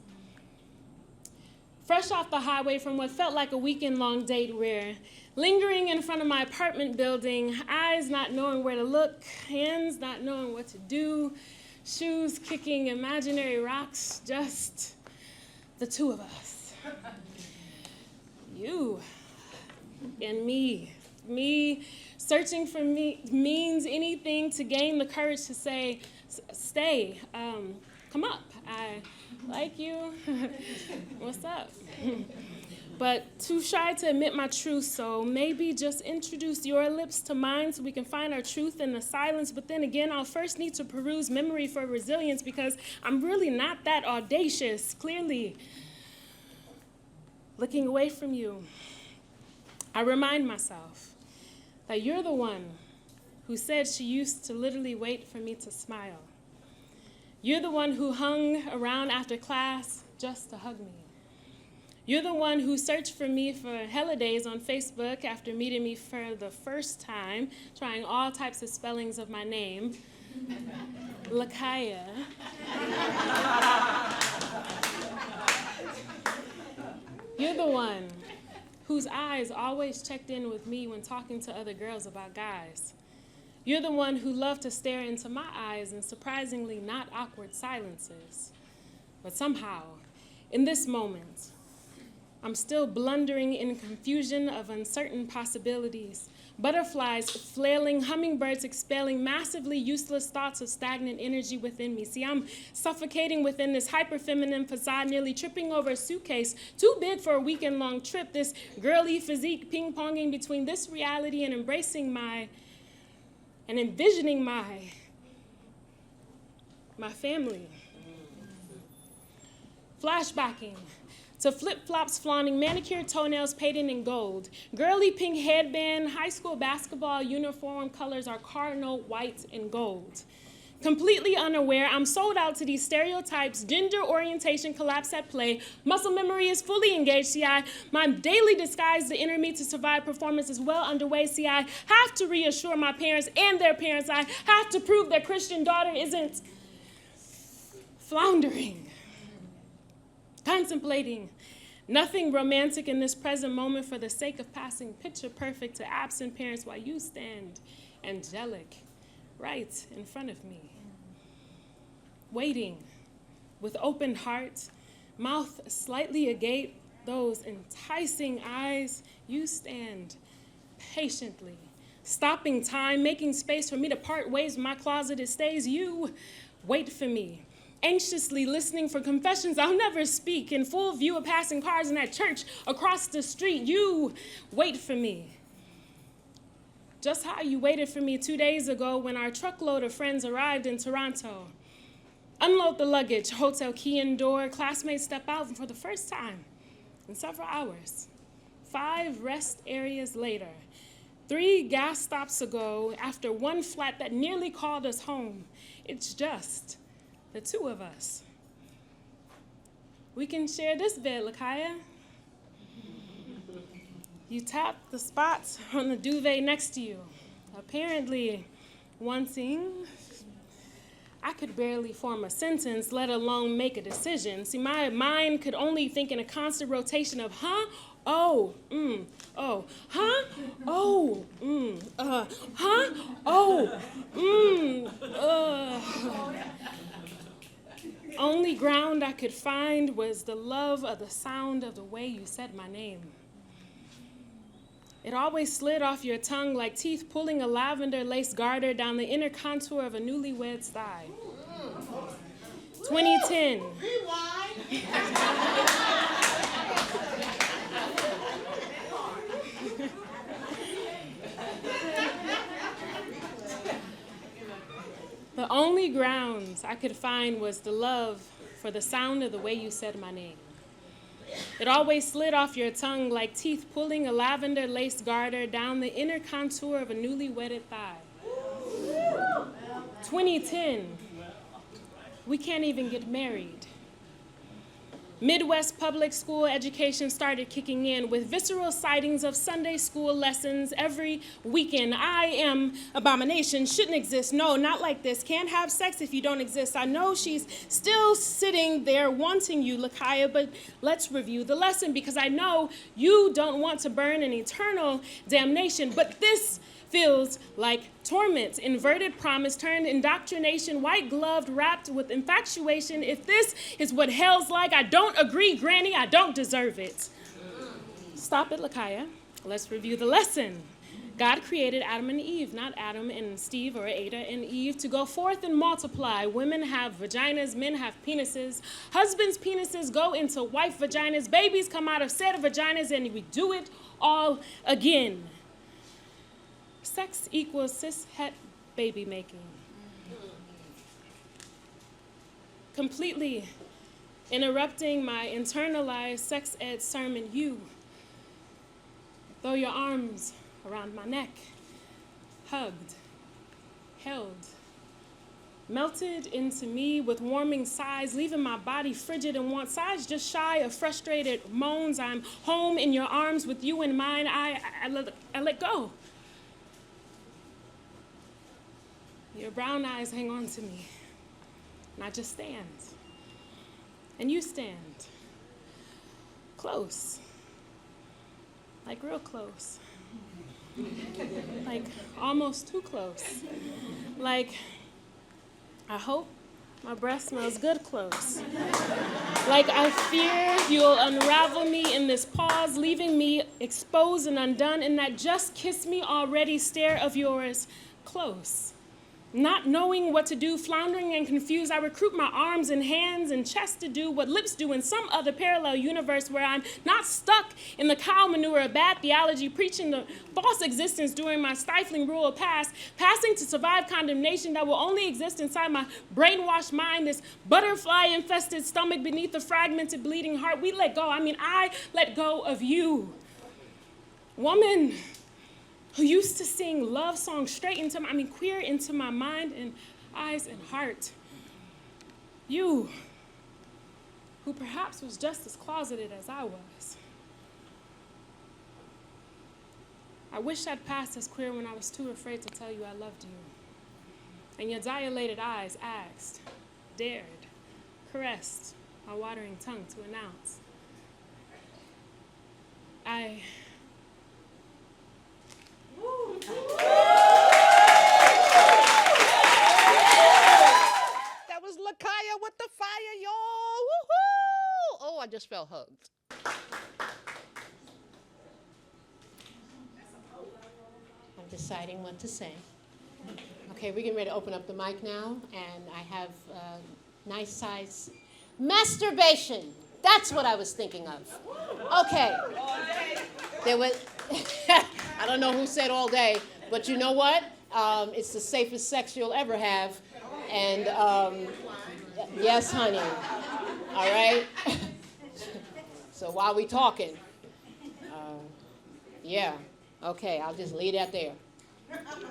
Fresh off the highway from what felt like a weekend-long date, we're lingering in front of my apartment building, eyes not knowing where to look, hands not knowing what to do, shoes kicking imaginary rocks, just the two of us. You and me searching for means anything to gain the courage to say, stay, come up, I like you, what's up? But too shy to admit my truth, so maybe just introduce your lips to mine so we can find our truth in the silence. But then again, I'll first need to peruse memory for resilience because I'm really not that audacious, clearly. Looking away from you, I remind myself that you're the one who said she used to literally wait for me to smile. You're the one who hung around after class just to hug me. You're the one who searched for me for holidays on Facebook after meeting me for the first time, trying all types of spellings of my name. Lakaya. You're the one whose eyes always checked in with me when talking to other girls about guys. You're the one who loved to stare into my eyes in surprisingly not awkward silences. But somehow, in this moment, I'm still blundering in confusion of uncertain possibilities. Butterflies flailing, hummingbirds expelling massively useless thoughts of stagnant energy within me. See, I'm suffocating within this hyper-feminine facade, nearly tripping over a suitcase too big for a weekend-long trip, this girly physique ping-ponging between this reality and embracing and envisioning my family. Flashbacking to flip-flops flaunting manicured toenails painted in gold. Girly pink headband, high school basketball uniform colors are cardinal white and gold. Completely unaware, I'm sold out to these stereotypes, gender orientation collapse at play, muscle memory is fully engaged, see my daily disguise to enter me to survive performance is well underway, see I have to reassure my parents and their parents, I have to prove their Christian daughter isn't floundering. Contemplating nothing romantic in this present moment for the sake of passing picture perfect to absent parents while you stand angelic right in front of me. Waiting with open heart, mouth slightly agape, those enticing eyes, you stand patiently, stopping time, making space for me to part ways with my closeted stays. You wait for me. Anxiously listening for confessions I'll never speak, in full view of passing cars in that church across the street. You wait for me. Just how you waited for me 2 days ago when our truckload of friends arrived in Toronto. Unload the luggage, hotel key and door, classmates step out for the first time in several hours. 5 rest areas later, 3 gas stops ago, after one flat that nearly called us home, it's just the 2 of us. We can share this bed, Lakaya. You tap the spots on the duvet next to you, apparently wanting. I could barely form a sentence, let alone make a decision. See, my mind could only think in a constant rotation of, huh? Oh, oh, huh? Oh, huh? Oh, Only ground I could find was the love of the sound of the way you said my name. It always slid off your tongue like teeth pulling a lavender lace garter down the inner contour of a newlywed's thigh. 2010. The only grounds I could find was the love for the sound of the way you said my name. It always slid off your tongue like teeth pulling a lavender lace garter down the inner contour of a newly wedded thigh. 2010, we can't even get married. Midwest public school education started kicking in with visceral sightings of Sunday school lessons every weekend. I am abomination, shouldn't exist. No, not like this. Can't have sex if you don't exist. I know she's still sitting there wanting you, Lakaya, but let's review the lesson because I know you don't want to burn in eternal damnation, but this feels like torment, inverted promise turned indoctrination, white-gloved, wrapped with infatuation. If this is what hell's like, I don't agree, Granny, I don't deserve it. Stop it, Lakaya. Let's review the lesson. God created Adam and Eve, not Adam and Steve or Ada and Eve, to go forth and multiply. Women have vaginas, men have penises. Husbands' penises go into wife vaginas. Babies come out of said vaginas, and we do it all again. Sex equals cis-het baby making. Completely interrupting my internalized sex ed sermon, you throw your arms around my neck, hugged, held, melted into me with warming sighs, leaving my body frigid and want sighs just shy of frustrated moans. I'm home in your arms with you in mine. I let go. Your brown eyes hang on to me, and I just stand. And you stand. Close. Like real close. Like almost too close. Like, I hope my breath smells good close. Like I fear you'll unravel me in this pause, leaving me exposed and undone in that just kiss me already stare of yours close. Not knowing what to do, floundering and confused, I recruit my arms and hands and chest to do what lips do in some other parallel universe where I'm not stuck in the cow manure of bad theology, preaching the false existence during my stifling rural past, passing to survive condemnation that will only exist inside my brainwashed mind, this butterfly-infested stomach beneath the fragmented, bleeding heart. I let go of you. Woman who used to sing love songs straight into queer into my mind and eyes and heart. You, who perhaps was just as closeted as I was. I wish I'd passed as queer when I was too afraid to tell you I loved you. And your dilated eyes asked, dared, caressed my watering tongue to announce. That was Lakaya with the fire, y'all. Woohoo! Oh, I just felt hugged. I'm deciding what to say. Okay, we're getting ready to open up the mic now, and I have nice size masturbation. That's what I was thinking of. Okay. There was, I don't know who said all day, but you know what? It's the safest sex you'll ever have. And yes, honey. All right? So while we talking, yeah. Okay, I'll just leave that there.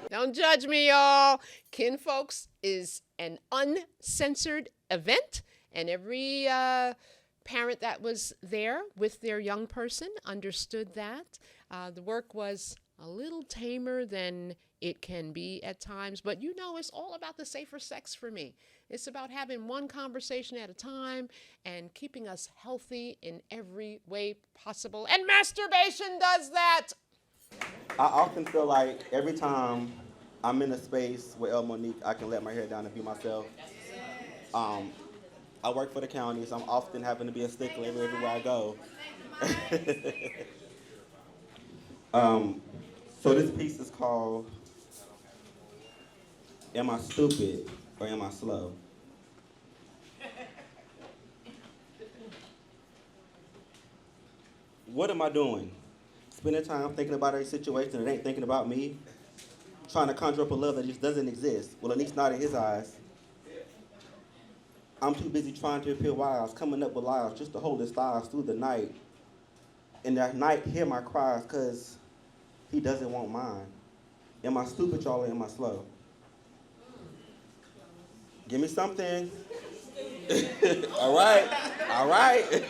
Don't judge me, y'all. Kinfolks is an uncensored event, and every parent that was there with their young person understood that. The work was a little tamer than it can be at times, but you know, it's all about the safer sex for me. It's about having one conversation at a time and keeping us healthy in every way possible. And masturbation does that. I often feel like every time I'm in a space with El Monique, I can let my hair down and be myself. I work for the county, so I'm often having to be a stickler everywhere I go. So this piece is called Am I Stupid or Am I Slow? What am I doing? Spending time thinking about a situation that ain't thinking about me? Trying to conjure up a love that just doesn't exist. Well, at least not in his eyes. I'm too busy trying to appear wise, coming up with lies just to hold his thighs through the night. And that night, hear my cries, cause he doesn't want mine. Am I stupid, y'all, or am I slow? Give me something. All right, all right.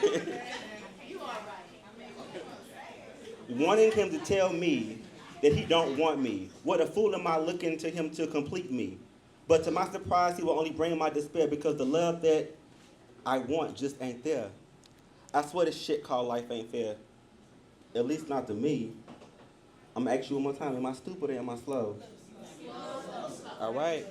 Wanting him to tell me that he don't want me. What a fool am I looking to him to complete me. But to my surprise, he will only bring my despair because the love that I want just ain't there. I swear this shit called life ain't fair. At least not to me. I'm gonna ask you one more time, am I stupid or am I slow? All right.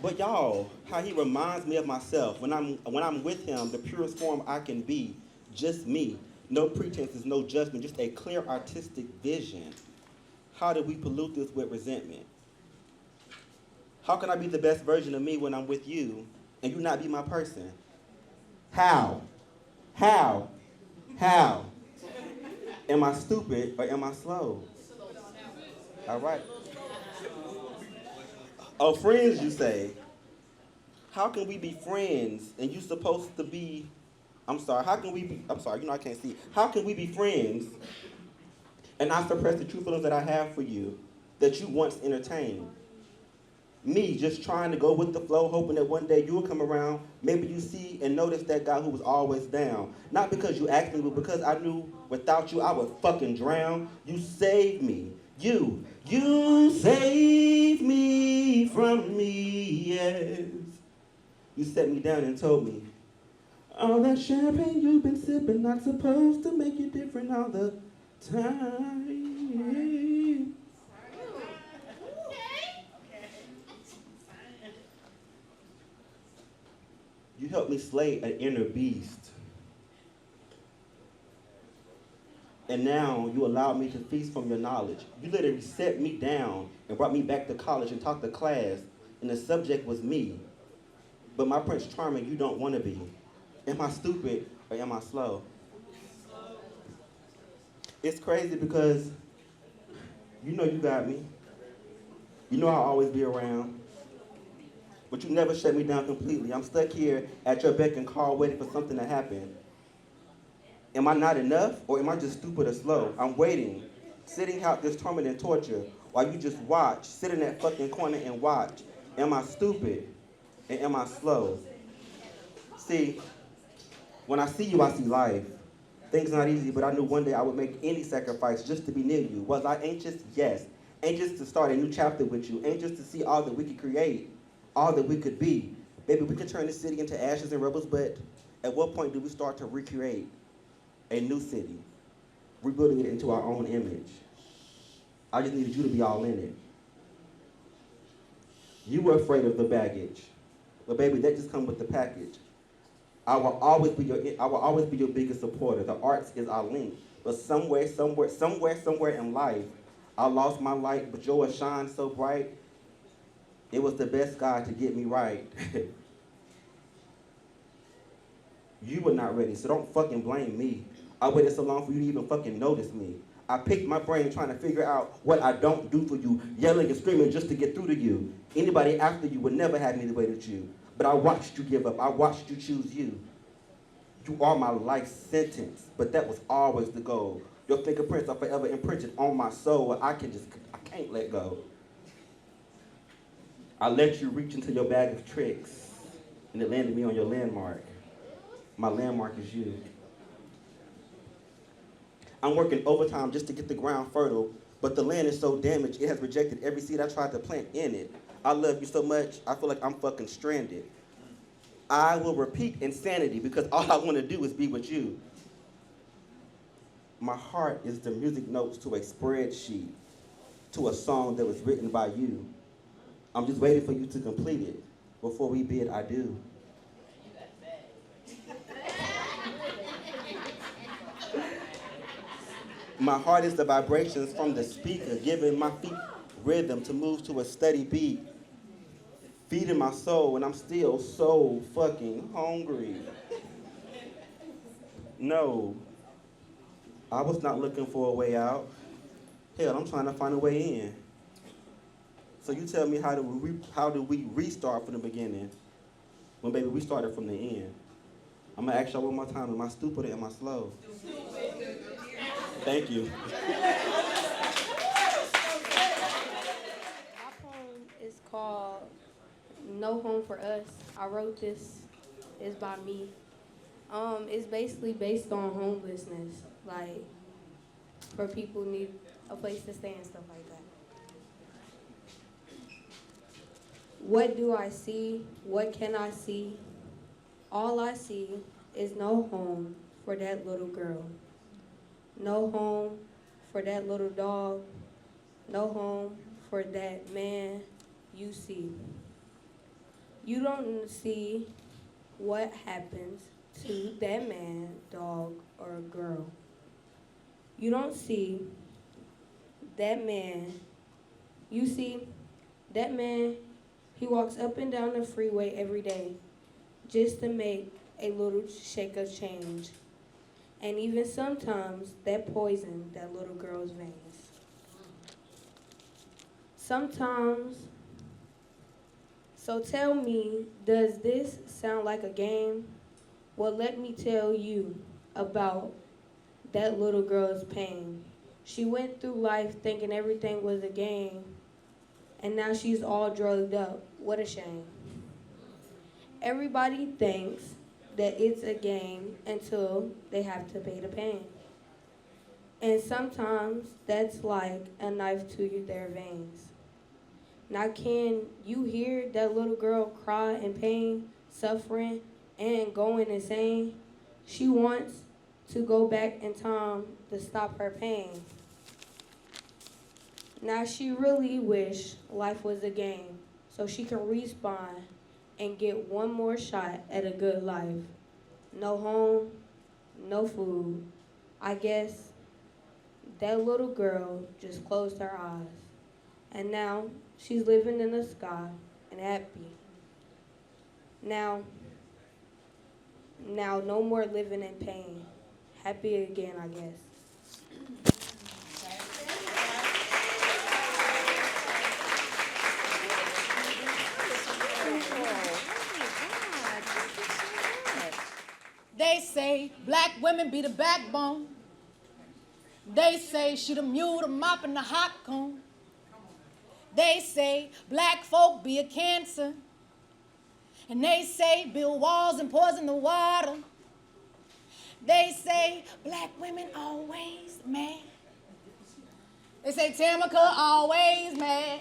But y'all, how he reminds me of myself. When I'm with him, the purest form I can be, just me. No pretenses, no judgment, just a clear artistic vision. How do we pollute this with resentment? How can I be the best version of me when I'm with you and you not be my person? How? How? How? Am I stupid or am I slow? All right. Oh, friends, you say. How can we be friends and you supposed to be, how can we be, I can't see. How can we be friends and I suppress the true feelings that I have for you that you once entertained? Me just trying to go with the flow, hoping that one day you'll come around. Maybe you see and notice that guy who was always down. Not because you asked me, but because I knew without you I would fucking drown. You saved me. You saved me from me, yes. You set me down and told me, all that champagne you've been sipping not supposed to make you different all the time. You helped me slay an inner beast. And now you allowed me to feast from your knowledge. You literally set me down and brought me back to college and taught the class, and the subject was me. But my Prince Charming, you don't want to be. Am I stupid or am I slow? It's crazy because you know you got me. You know I'll always be around. But you never shut me down completely. I'm stuck here at your beck and call waiting for something to happen. Am I not enough or am I just stupid or slow? I'm waiting, sitting out this torment and torture while you just watch, sit in that fucking corner and watch. Am I stupid and am I slow? See, when I see you, I see life. Things not easy, but I knew one day I would make any sacrifice just to be near you. Was I anxious? Yes. Anxious to start a new chapter with you. Anxious to see all that we could create, all that we could be. Baby, we could turn this city into ashes and rubbles, but at what point do we start to recreate a new city, rebuilding it into our own image? I just needed you to be all in it. You were afraid of the baggage, but baby, that just comes with the package. I will always be your biggest supporter. The arts is our link, but somewhere in life, I lost my light, but yours shines so bright. It was the best guy to get me right. You were not ready, so don't fucking blame me. I waited so long for you to even fucking notice me. I picked my brain trying to figure out what I don't do for you, yelling and screaming just to get through to you. Anybody after you would never have me the way that you. But I watched you give up. I watched you choose you. You are my life sentence, but that was always the goal. Your fingerprints are forever imprinted on my soul. I can't let go. I let you reach into your bag of tricks, and it landed me on your landmark. My landmark is you. I'm working overtime just to get the ground fertile, but the land is so damaged, it has rejected every seed I tried to plant in it. I love you so much, I feel like I'm fucking stranded. I will repeat insanity because all I want to do is be with you. My heart is the music notes to a spreadsheet, to a song that was written by you. I'm just waiting for you to complete it before we bid adieu. My heart is the vibrations from the speaker, giving my feet rhythm to move to a steady beat, feeding my soul, and I'm still so fucking hungry. No, I was not looking for a way out. Hell, I'm trying to find a way in. So you tell me, how do we restart from the beginning when, baby, we started from the end? I'm gonna ask y'all one more time, am I stupid or am I slow? Thank you. My poem is called No Home for Us. I wrote this, it's by me. It's basically based on homelessness, like for people who need a place to stay and stuff like that. What do I see? What can I see? All I see is no home for that little girl. No home for that little dog. No home for that man you see. You don't see what happens to that man, dog, or girl. You don't see that man. You see that man, he walks up and down the freeway every day just to make a little shake of change. And even sometimes that poison that little girl's veins. Sometimes, so tell me, does this sound like a game? Well, let me tell you about that little girl's pain. She went through life thinking everything was a game, and now she's all drugged up. What a shame. Everybody thinks that it's a game until they have to pay the pain. And sometimes that's like a knife to their veins. Now can you hear that little girl cry in pain, suffering, and going insane? She wants to go back in time to stop her pain. Now she really wish life was a game so she can respawn and get one more shot at a good life. No home, no food. I guess that little girl just closed her eyes. And now she's living in the sky and happy. Now no more living in pain. Happy again, I guess. They say black women be the backbone. They say she the mule, the mop, and the hot comb. They say black folk be a cancer. And they say build walls and poison the water. They say black women always mad. They say Tamika always mad.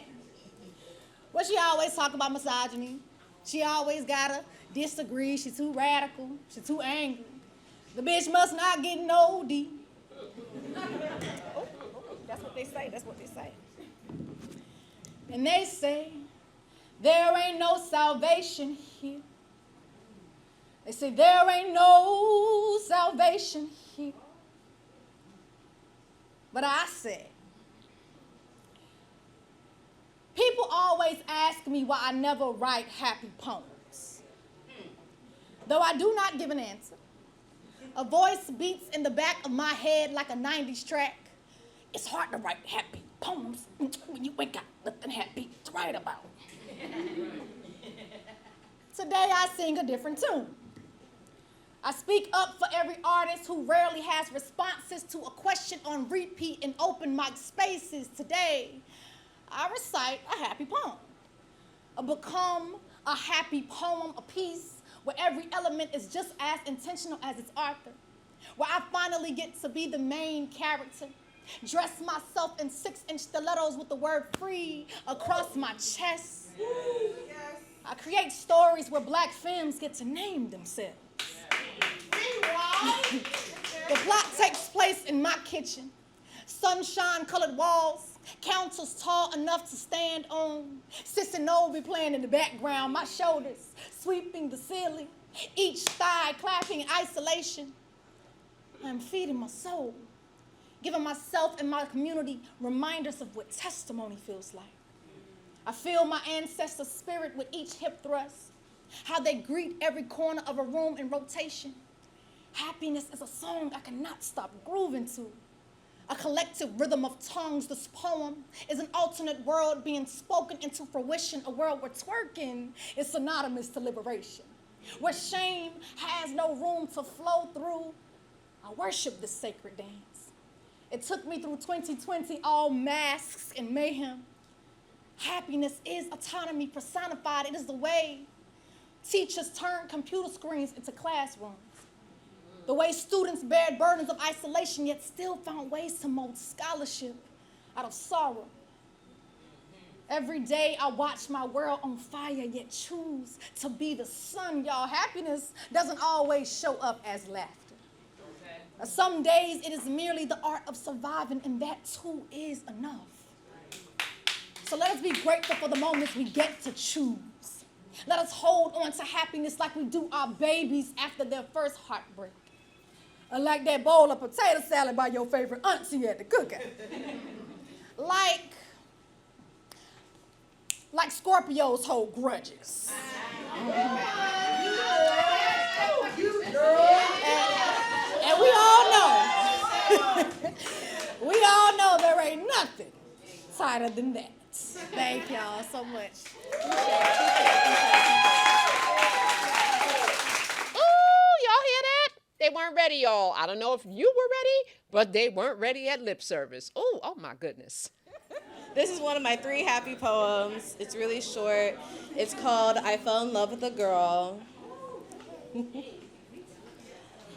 Well, she always talk about misogyny. She always gotta disagree. She too radical. She too angry. The bitch must not get no D. Oh, that's what they say. That's what they say. And they say there ain't no salvation here. They say there ain't no salvation here. But I said, people always ask me why I never write happy poems. Though I do not give an answer, a voice beats in the back of my head like a 90s track. It's hard to write happy poems when you ain't got nothing happy to write about. Today I sing a different tune. I speak up for every artist who rarely has responses to a question on repeat in open mic spaces. Today, I recite a happy poem. Become a happy poem, a piece where every element is just as intentional as its author, where I finally get to be the main character, dress myself in 6-inch stilettos with the word free across my chest. I create stories where black femmes get to name themselves. The plot takes place in my kitchen. Sunshine-colored walls, counters tall enough to stand on. Sister Noel be playing in the background, my shoulders sweeping the ceiling, each thigh clapping in isolation. I'm feeding my soul, giving myself and my community reminders of what testimony feels like. I feel my ancestors' spirit with each hip thrust, how they greet every corner of a room in rotation. Happiness is a song I cannot stop grooving to. A collective rhythm of tongues. This poem is an alternate world being spoken into fruition, a world where twerking is synonymous to liberation, where shame has no room to flow through. I worship this sacred dance. It took me through 2020, all masks and mayhem. Happiness is autonomy personified. It is the way teachers turn computer screens into classrooms. The way students bared burdens of isolation yet still found ways to mold scholarship out of sorrow. Every day I watch my world on fire yet choose to be the sun, y'all. Happiness doesn't always show up as laughter. Some days it is merely the art of surviving, and that too is enough. So let us be grateful for the moments we get to choose. Let us hold on to happiness like we do our babies after their first heartbreak. Like that bowl of potato salad by your favorite auntie at the cookout. Like Scorpios hold grudges. And we all know there ain't nothing tighter than that. Thank y'all so much. They weren't ready, y'all. I don't know if you were ready, but they weren't ready at lip service. Oh my goodness. This is one of my 3 happy poems. It's really short. It's called I Fell in Love with a Girl.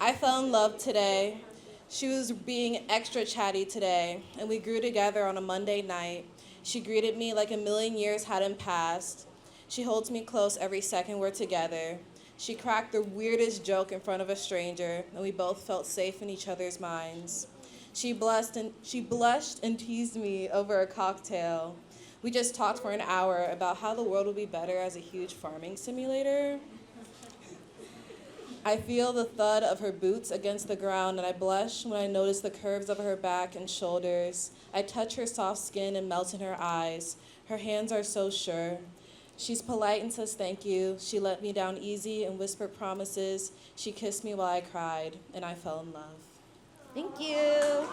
I fell in love today. She was being extra chatty today, and we grew together on a Monday night. She greeted me like a million years hadn't passed. She holds me close every second we're together. She cracked the weirdest joke in front of a stranger, and we both felt safe in each other's minds. She blushed and teased me over a cocktail. We just talked for an hour about how the world would be better as a huge farming simulator. I feel the thud of her boots against the ground, and I blush when I notice the curves of her back and shoulders. I touch her soft skin and melt in her eyes. Her hands are so sure. She's polite and says thank you. She let me down easy and whispered promises. She kissed me while I cried, and I fell in love. Thank you.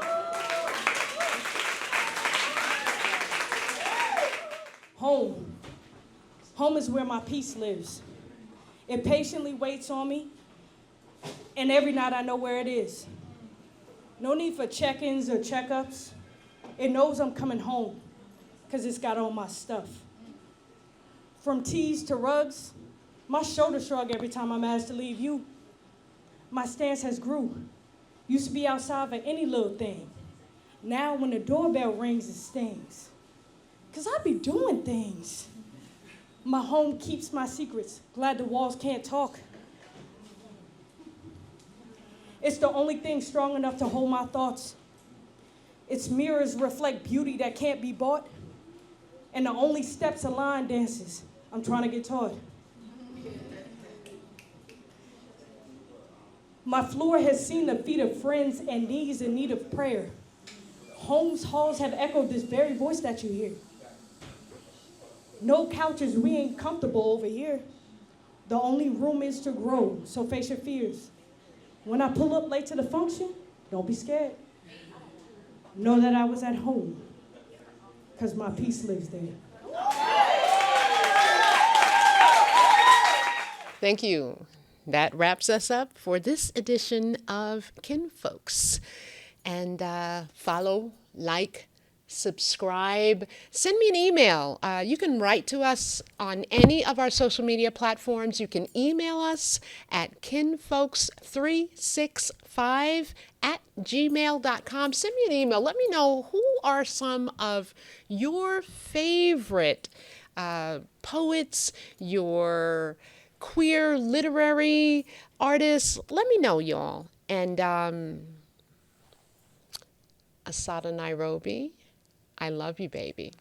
Home. Home is where my peace lives. It patiently waits on me, and every night I know where it is. No need for check-ins or checkups. It knows I'm coming home, because it's got all my stuff. From tees to rugs, my shoulders shrug every time I'm asked to leave you. My stance has grew. Used to be outside for any little thing. Now when the doorbell rings, it stings. Because I be doing things. My home keeps my secrets. Glad the walls can't talk. It's the only thing strong enough to hold my thoughts. Its mirrors reflect beauty that can't be bought. And the only steps are line dances I'm trying to get taught. My floor has seen the feet of friends and knees in need of prayer. Home's halls have echoed this very voice that you hear. No couches, we ain't comfortable over here. The only room is to grow, so face your fears. When I pull up late to the function, don't be scared. Know that I was at home, because my peace lives there. Thank you. that wraps us up for this edition of Kinfolks. And follow, like, subscribe, send me an email. You can write to us on any of our social media platforms. You can email us at kinfolks365@gmail.com. Send me an email. Let me know who are some of your favorite poets, your queer literary artists. Let me know, y'all. And Asada Nairobi, I love you, baby.